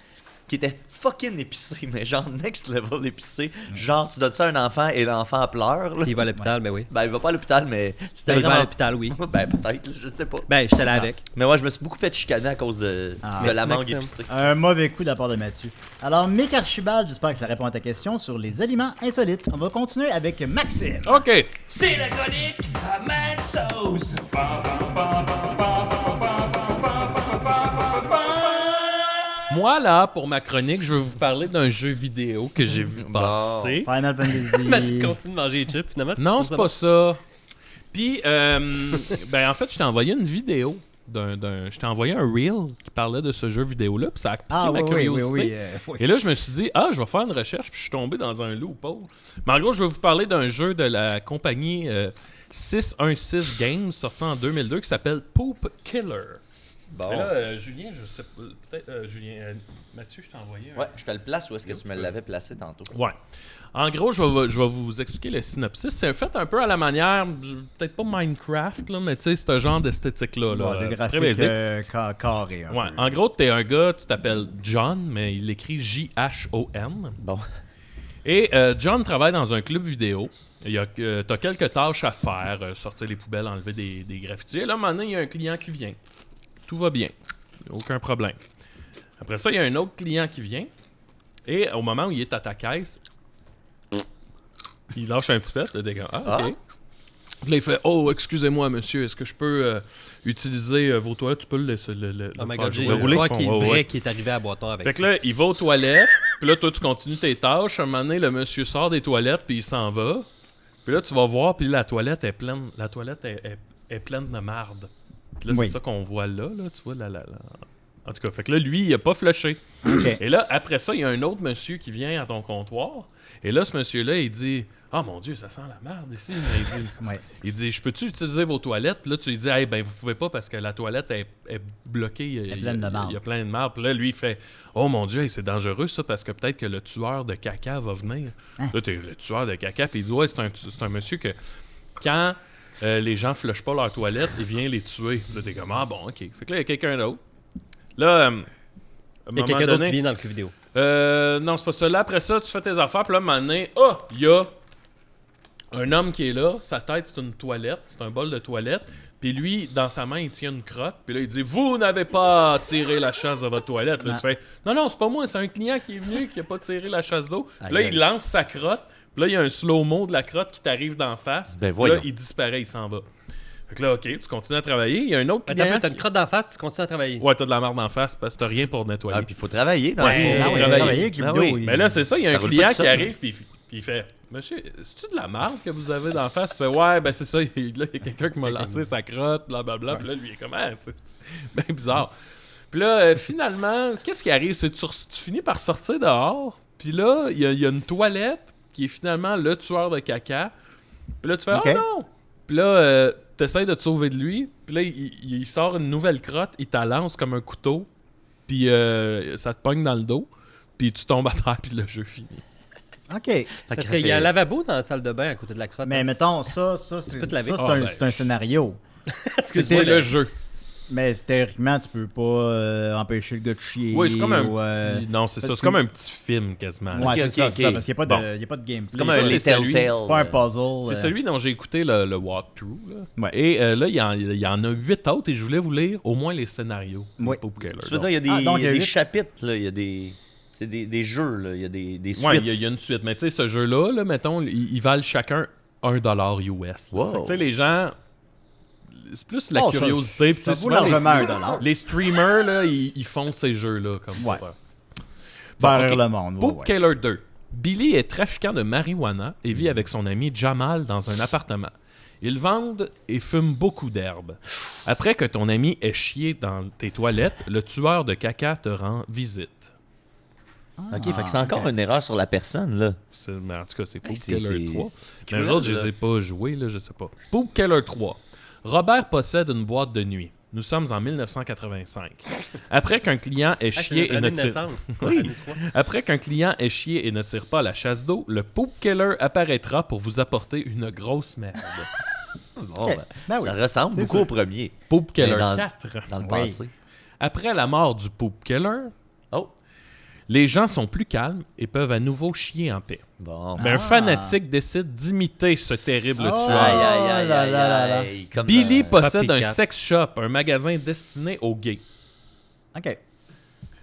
qui étaient fucking épicés, mais genre next level épicés. Genre, tu donnes ça à un enfant et l'enfant pleure. Là. il va à l'hôpital, ben oui. Ben, il va pas à l'hôpital, mais c'était Ben, il va à vraiment... l'hôpital, oui. Ben, peut-être, là, je sais pas. Ben, j'étais là avec. Mais moi, je me suis beaucoup fait chicaner à cause de la Merci, mangue Maxime. épicée. Un mauvais coup de la part de Mathieu. Alors, Mick Archibald, j'espère que ça répond à ta question sur les aliments insolites. On va continuer avec Maxime. Ok. C'est la chronique à Maxos. Moi, là, pour ma chronique, je vais vous parler d'un jeu vidéo que j'ai vu passer. Final Fantasy. Mathieu continue de manger les chips, finalement. tu Non, trouves c'est pas ça. Puis, ben en fait, je t'ai envoyé une vidéo Je t'ai envoyé un reel qui parlait de ce jeu vidéo-là, puis ça a piqué ma oui, curiosité. oui. Et là, je me suis dit, je vais faire une recherche, puis je suis tombé dans un loophole. Mais en gros, je vais vous parler d'un jeu de la compagnie 616 Games, sorti en 2002, qui s'appelle Poop Killer. Bon. Mais là, Julien, je sais pas, peut-être, Mathieu, je t'ai envoyé un... Ouais, je te le place où est-ce que tu me l'avais placé tantôt. Ouais. En gros, je vais vous expliquer le synopsis. C'est fait un peu à la manière, peut-être pas Minecraft, là, mais tu sais, c'est un genre d'esthétique-là. Là, Des très graphiques basique. carrés. Ouais. En gros, t'es un gars, tu t'appelles John, mais il écrit J-H-O-N. Bon. Et John travaille dans un club vidéo. T'as quelques tâches à faire, sortir les poubelles, enlever des graffitis. Et là, maintenant, il y a un client qui vient. Tout va bien. Aucun problème. Après ça, il y a un autre client qui vient. Et au moment où il est à ta caisse, il lâche un petit pet. Là, t'es comme, OK. Puis là, il fait, excusez-moi, monsieur, est-ce que je peux utiliser vos toilettes? Tu peux le laisser Oh my faire god, j'ai jouer. une histoire qui est Ouais, vrai ouais. qui est arrivé à Boiton avec Fait ça. que là, il va aux toilettes. Puis là, toi, tu continues tes tâches. Un moment donné, le monsieur sort des toilettes, puis il s'en va. Puis là, tu vas voir, puis la toilette est pleine. La toilette est pleine de marde. Puis là, Oui. c'est ça qu'on voit là. Tu vois, En tout cas, fait que là, lui, il a pas flushé. OK. Et là, après ça, il y a un autre monsieur qui vient à ton comptoir. Et là, ce monsieur-là, il dit, mon Dieu, ça sent la merde ici. Mais Ouais. il dit, je peux-tu utiliser vos toilettes? Puis là, tu lui dis, vous pouvez pas parce que la toilette est bloquée. Il est pleine de marde. Il y a plein de marde. Puis là, lui, il fait, oh mon Dieu, c'est dangereux ça parce que peut-être que le tueur de caca va venir. Là, t'es le tueur de caca. Puis il dit, ouais, c'est un monsieur que quand les gens flushent pas leur toilette, il vient les tuer. Là, t'es comme, bon, ok. Fait que là, il y a quelqu'un d'autre. Là, Il y a quelqu'un d'autre qui vient dans le club vidéo. non, c'est pas ça. Là, après ça, tu fais tes affaires, puis là, maintenant, il y a un homme qui est là. Sa tête, c'est une toilette. C'est un bol de toilette. Puis lui, dans sa main, il tient une crotte. Puis là, il dit, vous n'avez pas tiré la chasse de votre toilette. Là, tu fais, non, c'est pas moi. C'est un client qui est venu qui a pas tiré la chasse d'eau. Puis là, il lance sa crotte. Puis là, il y a un slow-mo de la crotte qui t'arrive d'en face. Ben Puis voyons. là, il disparaît, il s'en va. Fait que là, OK, tu continues à travailler. Il y a un autre client. T'as une crotte d'en face, tu continues à travailler. Ouais, t'as de la merde en face parce que t'as rien pour nettoyer. Ah, puis il faut travailler dans Ouais, le fond. faut travailler. avec les Ah vidéos, oui. il- Mais là, c'est ça, il y a Ça un roule client pas tout qui seul. arrive puis il fait, monsieur, c'est-tu de la marde que vous avez d'en face? Tu fais, ouais, ben c'est ça, là, il y a quelqu'un qui m'a lancé sa crotte, blablabla. Puis là, lui, il est comme, c'est bien bizarre. Puis là, finalement, qu'est-ce qui arrive? C'est que tu finis par sortir dehors, puis là, il y a une toilette qui est finalement le tueur de caca. Puis là, tu fais, Ok. oh non! Puis là, t'essayes de te sauver de lui, puis là, il sort une nouvelle crotte, il t'a lance comme un couteau, puis ça te pogne dans le dos, puis tu tombes à terre, puis le jeu finit. OK. Fait que Parce ça qu'il y a un fait- lavabo dans la salle de bain à côté de la crotte. Mais mettons, ça peux te laver. c'est un scénario. C'est le jeu. Mais théoriquement, tu peux pas empêcher le gars de chier. Oui, c'est comme un ou, petit... Non, c'est ça. parce C'est comme un petit film, quasiment. Ouais, Ok, c'est ok, ça, ok. c'est ça, parce qu'il n'y a, Bon. pas de gameplay. C'est comme Ça, un les c'est celui- Telltale. C'est pas un puzzle. C'est celui dont j'ai écouté le walkthrough. Là. Ouais. Et là, il y en a 8 autres et je voulais vous lire au moins les scénarios. Oui. de Poop Killer. Tu veux dire, il y a des, Ah, donc, il y a il y a des huit. chapitres, là. Il y a des... C'est des jeux, là. Il y a des suites. Ouais, il y a une suite. Mais tu sais, ce jeu-là, là, mettons, ils valent chacun $1 US. là. Wow. Fait que, tu sais, les gens... C'est plus la Oh, ça- curiosité. puis ça tu sais, vaut souvent, largement les, $1. les streamers, là, ils font ces jeux-là. Comme Ouais. pour, Faire Bon, rire ok. le monde. Poop ouais. Killer 2. Billy est trafiquant de marijuana et vit avec son ami Jamal dans un appartement. Ils vendent et fument beaucoup d'herbe. Après que ton ami ait chié dans tes toilettes, le tueur de caca te rend visite. OK, fait que c'est encore une erreur sur la personne, là. Mais en tout cas, c'est Poop C'est- Killer 3. c'est Mais eux cruel, autres, je là. les ai pas joués, là, je sais pas. Poop Killer 3. Robert possède une boîte de nuit. Nous sommes en 1985. Après qu'un client ait Ah, c'est chié notre et ne année de tire... naissance. Oui. Année 3. Après qu'un client ait chié et ne tire pas la chasse d'eau, le Poop Killer apparaîtra pour vous apporter une grosse merde. Bon, ben, Ben oui, ça ressemble c'est beaucoup sûr. au premier, Poop Killer Mais dans- 4. dans le Oui. passé. Après la mort du Poop Killer, Oh, les gens sont plus calmes et peuvent à nouveau chier en paix. bon. Mais un fanatique décide d'imiter ce terrible Oh. tueur. Aïe, aïe, aïe, là, aïe, là, là, là. aïe. Comme, Billy possède un Copycat. sex shop, un magasin destiné aux gays. OK.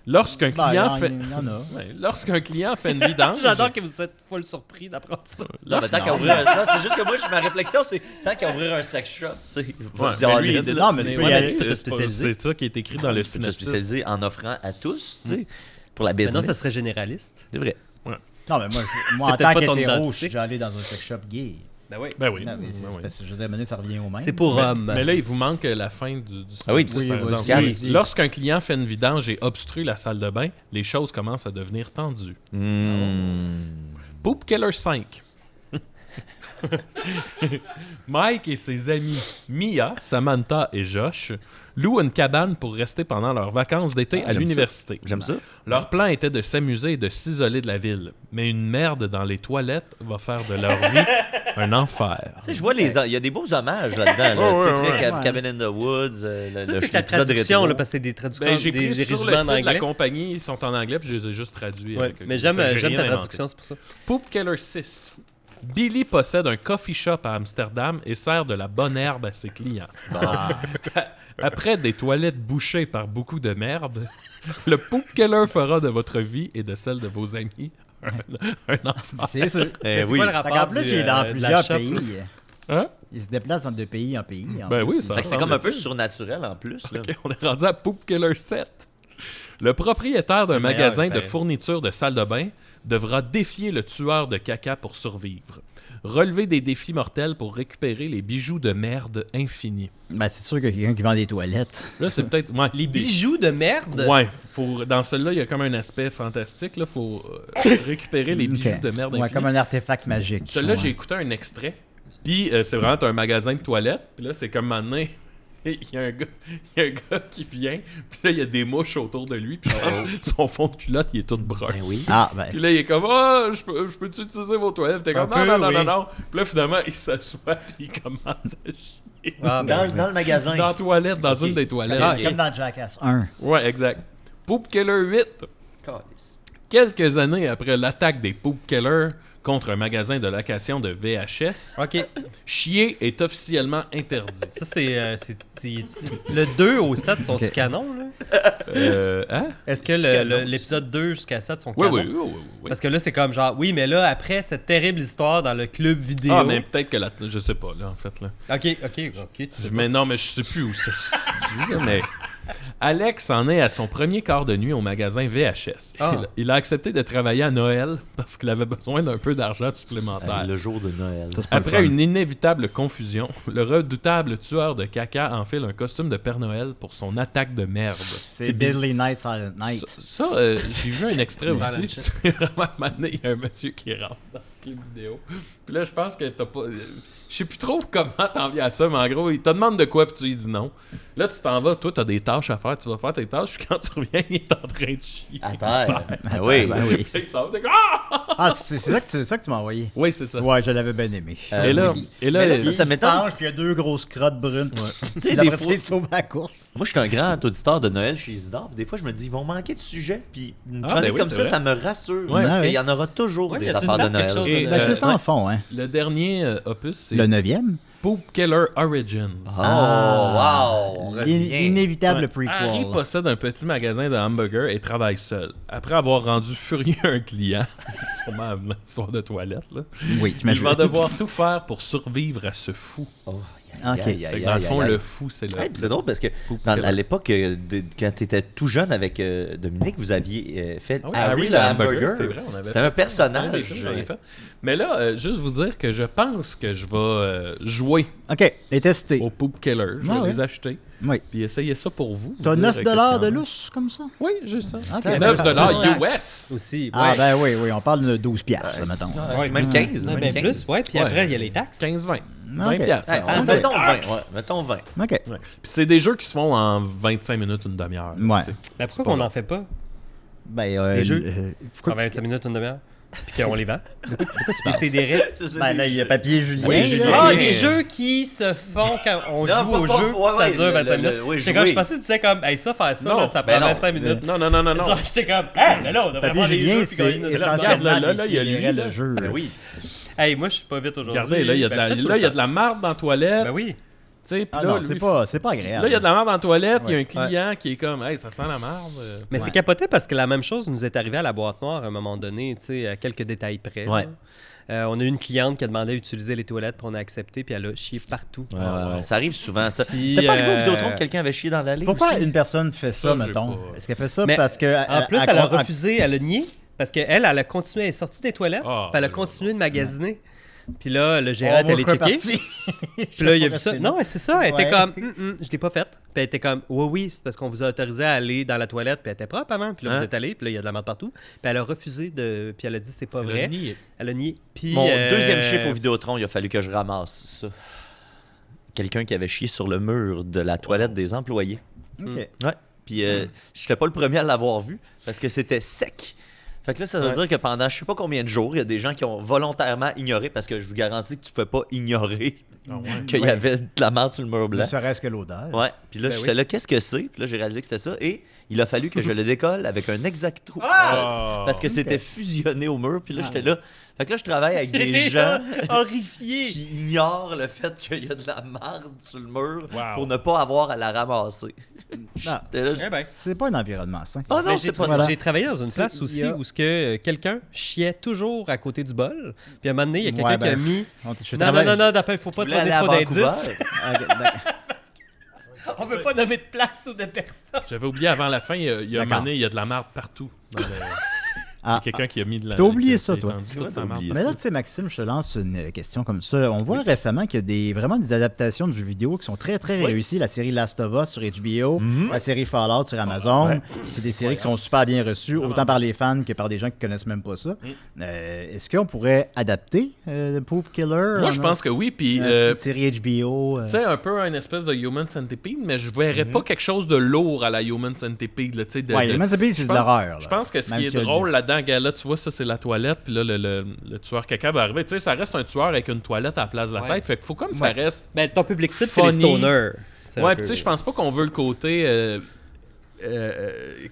Lorsqu'un Ben, client fait... il y en a. Ouais, lorsqu'un client fait une vidange... J'adore que vous êtes full surpris d'apprendre ça. Non, mais tant qu'à ouvrir... Non, c'est juste que moi, ma réflexion, c'est tant qu'à ouvrir un sex shop, tu sais. Ouais, Va dire, mais ah, lui, il est Lynn, Non, mais tu peux y aller, tu peux te c'est spécialiser. C'est ça qui est écrit dans le tu peux te synopsis. spécialiser en offrant à tous, tu sais, pour la business. Maintenant, ça serait généraliste. C'est vrai. Non, mais moi, C'est en peut-être tant pas ton qu'hétéro, je identité. suis déjà allé dans un sex shop gay. Ben oui. Ben oui. Non, mais ben oui. parce que je veux dire, ça revient au même. C'est pour Rome. Mais là, il vous manque la fin du Ah oui, synopsis, tu- par oui, exemple. vas-y, Oui. vas-y. Lorsqu'un client fait une vidange et obstrue la salle de bain, les choses commencent à devenir tendues. Poop Killer 5. Mike et ses amis Mia, Samantha et Josh louent une cabane pour rester pendant leurs vacances d'été à j'aime l'université. J'aime ça. Leur plan était de s'amuser et de s'isoler de la ville. Mais une merde dans les toilettes va faire de leur vie un enfer. Tu sais, je vois il y a des beaux hommages là-dedans. Là. Ouais, Tu sais, ouais, très ouais. Cabin in the Woods, Ça, c'est ta l'épisode traduction, rétro. là, parce que c'est des traductions, Ben, j'ai pris des sur résumés le en site de la anglais. compagnie, ils sont en anglais, puis je les ai juste traduits. Ouais, avec- mais j'aime Fait que j'ai ta rien inventé. traduction, c'est pour ça. Poop Killer 6. Billy possède un coffee shop à Amsterdam et sert de la bonne herbe à ses clients. Après des toilettes bouchées par beaucoup de merde, le Poop Killer fera de votre vie et de celle de vos amis un enfer. C'est sûr. Mais c'est oui. quoi le Fait rapport qu'en plus, il est dans de la plusieurs shop, pays. là? Hein? Il se déplace dans de pays en pays. en Ben plus. oui, ça Fait que c'est ressemble comme à un peu ça. surnaturel en plus. Là. Ok, on est rendu à Poop Killer 7. Le propriétaire d'un le meilleur, magasin il de paraît. fourniture de salle de bain devra défier le tueur de caca pour survivre. Relever des défis mortels pour récupérer les bijoux de merde infinis. Ben, c'est sûr qu'il y a quelqu'un qui vend des toilettes. Là, c'est peut-être... Ouais, Les bijoux de merde? Ouais, dans celui-là, il y a comme un aspect fantastique. Il faut récupérer les bijoux Ok. de merde Ouais, infinis. comme un artefact magique. Celui-là, Ouais. j'ai écouté un extrait. Puis c'est vraiment un magasin de toilettes. Puis là, c'est comme maintenant... Il y a un gars qui vient, puis là, il y a des mouches autour de lui, puis je pense que son fond de culotte, il est tout brun. Ben oui. Ah, ben. Puis là, il est comme, oh, je peux-tu utiliser vos toilettes? T'es Un comme, peu, non. oui. Puis là, finalement, il s'assoit, puis il commence à chier. Ah, ben, Dans le magasin. Dans la toilette, dans une des toilettes. Ah, ok. comme dans Jackass 1. Ouais, exact. Poop Killer 8. Calice. Quelques années après l'attaque des Poop Killers contre un magasin de location de VHS, OK. chier est officiellement interdit. Ça, c'est le 2 au 7 sont du Ok. canon, là? Hein? Est-ce que C'est du canon, l'épisode 2 jusqu'à 7 sont Oui, canon? oui. Parce que là, c'est comme genre, oui, mais là, après cette terrible histoire dans le club vidéo... Ah, mais peut-être que je sais pas, là, en fait, là. OK, tu sais Mais non, mais je sais plus où ça se situe, là, mais... Alex en est à son premier quart de nuit au magasin VHS. Ah. Il a accepté de travailler à Noël parce qu'il avait besoin d'un peu d'argent supplémentaire. Le jour de Noël. Ça, c'est pas le Après fun. une inévitable confusion, le redoutable tueur de caca enfile un costume de Père Noël pour son attaque de merde. C'est Deadly Night, Silent Night. J'ai vu un extrait Silent aussi. shit. C'est vraiment maintenant, il y a un monsieur qui rentre dans le clip vidéo. Puis là, je pense que t'as pas. Je sais plus trop comment t'en viens à ça, mais en gros, il te demande de quoi, puis tu lui dis non. Là, tu t'en vas, toi, t'as des tâches à faire, tu vas faire tes tâches, puis quand tu reviens, il est en train de chier. À terre. Ben Attends, oui. ben oui. Il sort, t'es comme, ah! Ah, c'est ça que tu m'as envoyé. Oui, c'est ça. Ouais, je l'avais bien aimé. Et là, oui. et là, Mais là, Il ça se m'étonne. penche, puis il y a deux grosses crottes brunes. Tu Puis sais, après des ça, fois... il sauve à la course. Moi, je suis un grand auditeur de Noël chez Isidore. puis Des fois, je me dis, ils vont manquer de sujets. Puis une Ah, chronique ben oui, comme c'est ça, vrai. ça me rassure. Ouais. Parce Ah, qu'il y oui. en aura toujours Ouais, il des y a tout affaires le de temps quelque Noël. chose Et, de Ben, Noël. c'est ça ouais. en fond, hein. le dernier opus, c'est Le 9e. Poop Killer Origins. Oh, wow! On revient. Inévitable Ouais. Harry prequel. possède un petit magasin de hamburgers et travaille seul. Après avoir rendu furieux un client, sûrement une histoire de toilette, là, Oui, il va devoir tout faire pour survivre à ce fou. Oh, Ok. aïe, aïe, Fait que aïe, dans le aïe, fond, aïe. le fou, c'est le. Ouais, puis c'est drôle parce que à l'époque, quand tu étais tout jeune avec Dominique, vous aviez fait Ah oui, Harry le hamburger. c'est vrai, on avait C'était fait un ça. personnage. C'était un des films qu'on avait fait. Mais là, juste vous dire que je pense que je vais jouer Ok, les tester. au Poop Killer. Je vais Ah ouais. les acheter. Oui. Puis essayer ça pour vous. T'as Vous dire 9 qu'est-ce qu'il y de en a. lousse comme ça? Oui, j'ai ça. Ok, 9 ben, US. Aussi, Ah, ouais. ben oui, on parle de 12 piastres, là, mettons. Ouais, même 15. Ouais, même ben 15. plus, ouais. Puis Ouais. après, il y a les taxes. 15-20. Ok. 20 piastres. Ouais, On mettons dit. 20. Ouais, mettons 20. Ok. Ouais. Puis c'est des jeux qui se font en 25 minutes, une demi-heure. Ouais. tu sais. Ben pourquoi pas qu'on long. n'en fait pas? Ben, Les jeux? pourquoi- En 25 minutes, une demi-heure. Puis qu'on les vend. Des CDR. Ben là, il y a Papier Julien. Oui, là. Julien. Ah, Oui. des jeux qui se font quand on Non, joue pas- au pas- jeu, ouais, ça ouais, dure 25 minutes. oui, J'étais comme, je jouer. pensais que tu disais comme, hey, ça, faire ça, Non, là, ça ben prend non. 25 minutes. Non. Genre, j'étais comme, hey, mais là, on devrait Papier prendre des Julien, jeux puis c'est gagner notre argent. essentiellement Regarde, là, des il y a lui, CDR là. de jeu. Ben oui. Hey, moi, je suis pas vite aujourd'hui. Regardez, là, il y a de Ben, peut-être tout la, le là, il y a temps. de la marde dans la toilette. Ben oui. Tu sais, puis Ah là, non, lui, c'est pas agréable. là, il y a de la marde dans la toilette, il y a un Ouais. client qui est comme, hey, ça sent la marde. Mais Ouais. c'est capoté parce que la même chose nous est arrivée à la boîte noire à un moment donné, tu sais, à quelques détails près. Ouais. là. On a eu une cliente qui a demandé à utiliser les toilettes, puis on a accepté, puis elle a chié partout. Ouais, ouais. Ça arrive souvent, ça. Puis, C'était pas arrivé au euh, Vidéotron que quelqu'un avait chié dans l'allée Pourquoi aussi? une personne fait ça, Ça, j'ai mettons? pas- Est-ce qu'elle fait ça Mais parce que... En plus, elle a refusé, elle a nié, parce qu'elle, elle a continué, elle est sortie des toilettes, Ah, puis elle a ben continué de magasiner. Puis là, le gérant est allé checker. Puis là, il a vu ça. Non, c'est ça. Elle était Ouais. comme, je l'ai pas faite. Puis elle était comme, oui, c'est parce qu'on vous a autorisé à aller dans la toilette. Puis elle était propre avant. Puis là, vous êtes allé. Puis là, il y a de la merde partout. Puis elle a refusé de. Puis elle a dit, c'est pas vrai. Elle a nié. Puis. Mon deuxième chiffre au Vidéotron, il a fallu que je ramasse ça. Quelqu'un qui avait chié sur le mur de la toilette des employés. OK. Ouais. Puis je n'étais pas le premier à l'avoir vu parce que c'était sec. Fait que là, ça veut dire que pendant je sais pas combien de jours, il y a des gens qui ont volontairement ignoré, parce que je vous garantis que tu ne pouvais pas ignorer qu'il y avait de la merde sur le mur Ne blanc. serait-ce que l'odeur. Ouais. Puis là, j'étais là, qu'est-ce que c'est? Puis là, j'ai réalisé que c'était ça. Et il a fallu que je le décolle avec un X-Acto. Parce que c'était fusionné au mur. Puis là, j'étais là. Fait que là, je travaille avec des gens horrifiés qui ignorent le fait qu'il y a de la merde sur le mur Wow. pour ne pas avoir à la ramasser. Non, J'étais là, Eh ben. c'est pas un environnement sain. oh non, Mais c'est pas ça. Voilà. J'ai travaillé dans une place Il aussi y a- où ce que quelqu'un chiait toujours à côté du bol. Puis à un moment donné, il y a quelqu'un Ouais, qui a ben, mis. Je Non, travaille- il faut Tu pas voulais donner aller à trop d'indices. Vancouver? Ah, ok, d'accord. On veut pas nommer de place ou de personne. J'avais oublié avant la fin, il y a un D'accord. moment donné, il y a de la merde partout. Dans le... Il y a Ah, quelqu'un qui a mis de la. T'as oublié qui a ça, toi. étendu toute Ouais, sa t'as marde. oublié mais là, tu sais, Maxime, je te lance une question comme ça. On voit récemment qu'il y a vraiment des adaptations de jeux vidéo qui sont très, très réussies. La série Last of Us sur HBO, la série Fallout sur Amazon. C'est des séries qui sont super bien reçues, autant par les fans que par des gens qui connaissent même pas ça. Est-ce qu'on pourrait adapter The Poop Killer? Moi, je pense que oui. Puis, Une série HBO. tu sais, un peu une espèce de Human Centipede, mais je verrais pas quelque chose de lourd à la Human Centipede. Là, tu sais, Ouais, Human Centipede, c'est je de pense- l'horreur. Je là. pense que ce Même qui est s'il y a drôle là-dedans, gars, là, tu vois, ça, c'est la toilette, puis là, le tueur caca va arriver. Tu sais, ça reste un tueur avec une toilette à la place de la Ouais. tête. Fait qu'il faut comme ça reste. Ben, ton public cible, c'est les Funny. stoners. C'est un Ouais, peu- puis tu sais, je pense pas qu'on veut le côté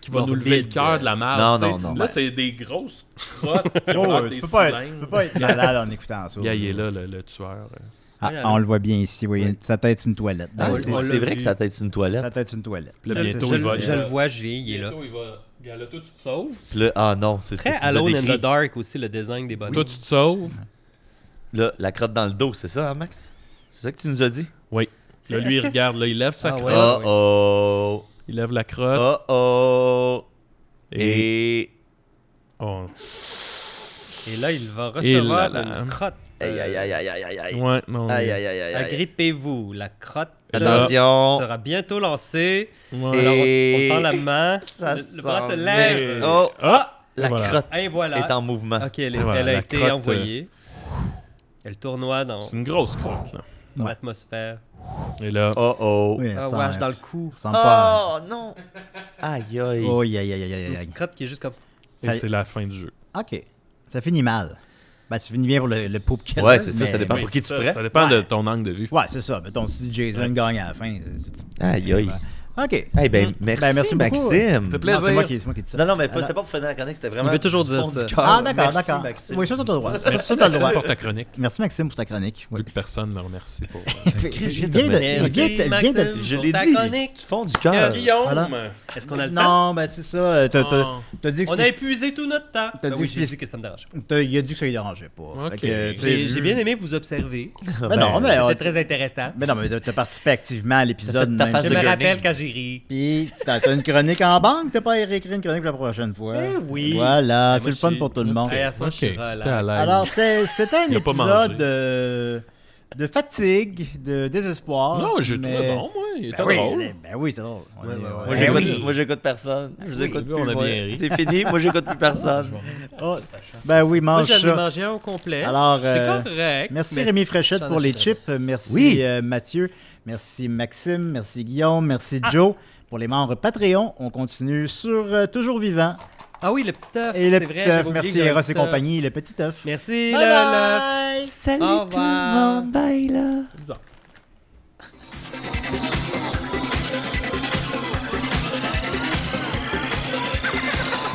qui va nous Morbide, lever le cœur de la merde. Non, tu sais. non, non. Là, c'est des grosses crottes, Oh, des tu peux pas cylindres. être malade en écoutant ça. Gars, il est là, le tueur. Ah, on le voit bien ici, oui. Sa tête, c'est une toilette. Ah, on c'est l'a c'est vrai vu. que sa tête, c'est une toilette. Sa tête, c'est une toilette. Puis là, Là, bientôt, c'est- il va. Je le vois, Julien, il est là. Bientôt, il va. Gars, là, toi, tu te sauves. Puis là, ah non, c'est ce que Très tu nous as Alone in décrit. the Dark aussi, le design des bonhommes. Toi, tu te sauves. Là, la crotte dans le dos, c'est ça, hein, Max? C'est ça que tu nous as dit? Oui. Là, lui, il regarde, là, il lève sa Ah crotte. ouais. Oh oh! Il lève la crotte. Oh oh! Et. Et... Oh. Et là, il va Et recevoir là là. une crotte. Aïe, aïe, aïe, aïe, aïe, aïe, aïe. Ouais, non. Aïe, aïe, aïe, aïe, aïe. Agrippez-vous, la crotte Attention! sera bientôt lancée. Ouais. Alors, Et- on tend la main, Ça le bras se s'en lève. vient. Oh! Ah! La Voilà. crotte Et voilà. est en mouvement. Ok, elle, Voilà, elle a la été crotte, envoyée. Elle tournoie dans C'est une grosse crotte, là. l'atmosphère. Et là. Oh oh! Oui, Ah, ça wesh, dans le ça cou. ressemble pas Oh non! Aïe, aïe. à... Oh, aïe, aïe, aïe, aïe, Une aïe. petite crotte qui est juste comme... Et Ça- c'est la fin du jeu. OK. Ça finit mal. Ben, ça finit bien pour le Poop Killer. Ouais, c'est ça, mais- ça dépend mais- pour qui tu ça, prends. ça dépend de Ouais. ton angle de vue. Ouais, c'est ça. Mettons, si Jason gagne à la fin. Aïe, aïe. OK. Eh ben, merci, Ben, merci beaucoup. Maxime. Ça fait Non, plaisir. c'est moi qui dis ça. Non, non, mais pas- Alors- c'était pas pour finir la chronique, c'était vraiment. Il veut toujours du dire fond ça. du cœur. Ah, d'accord, Merci, d'accord. Maxime. Oui, ça, t'as le droit. Ça, t'as le Merci droit. pour ta chronique. Merci, Maxime, pour ta chronique. Oui. Plus personne me remercie pour. Viens de... Maxime, Je pour l'ai ta dit. chronique. Du fond du cœur. Guillaume! Voilà. Est-ce qu'on a le temps? Non, ben c'est ça. T'as dit que On a épuisé tout notre temps. T'as Ben dit oui, j'ai explicite- dit que ça me dérangeait pas. Il a dit que ça ne dérangeait pas. Ok. Fait que, tu sais, J'ai bien aimé vous observer. Ben non, mais... C'était très intéressant. Mais non, mais t'as participé activement à l'épisode. Ta même face Je de me gurning. rappelle quand j'ai ri. Puis, t'as une chronique en banque, t'as pas réécrit une chronique pour la prochaine fois. Eh oui. Voilà, Ben, c'est moi, le fun je pour tout le monde. Hey, à soir, Ok, je suis c'était relax. à l'aise. Alors, c'était un Il a pas épisode mangé. de fatigue, de désespoir. Non, j'ai trouvé mais- bon, moi. Il était Ben oui, drôle. ben oui, c'est drôle. Moi, Ben j'écoute, oui. moi, j'écoute personne. Je vous Oui. écoute Lui, plus. on a moi. bien ri. C'est fini. Moi, j'écoute plus personne. Oh, ben oui, Moi, mange j'en ai ça. mangé un au complet. Alors, c'est correct. Merci mais Rémi Fréchette j'en pour les achèterai chips. Merci Oui. Mathieu. Merci Maxime. Merci Guillaume. Merci Joe. Pour les membres Patreon, on continue sur Toujours Vivant. pas. Ah oui, le petit œuf. Et le c'est petit vrai, j'avais œuf. oublié Merci que j'avais un Eros petit et œuf. compagnie. Le petit œuf. Merci, Bye le bye. Salut Au tout le revoir. monde. Bye là. C'est bizarre.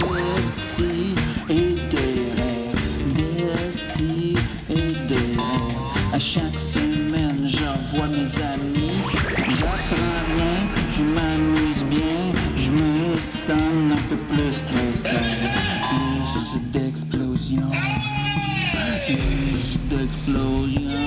Aussi et des rêves, des si et des rêves. À chaque semaine, je revois mes amis. J'apprends rien, je m'amuse bien. Je me sens un peu plus que plus d'explosion. Plus d'explosion.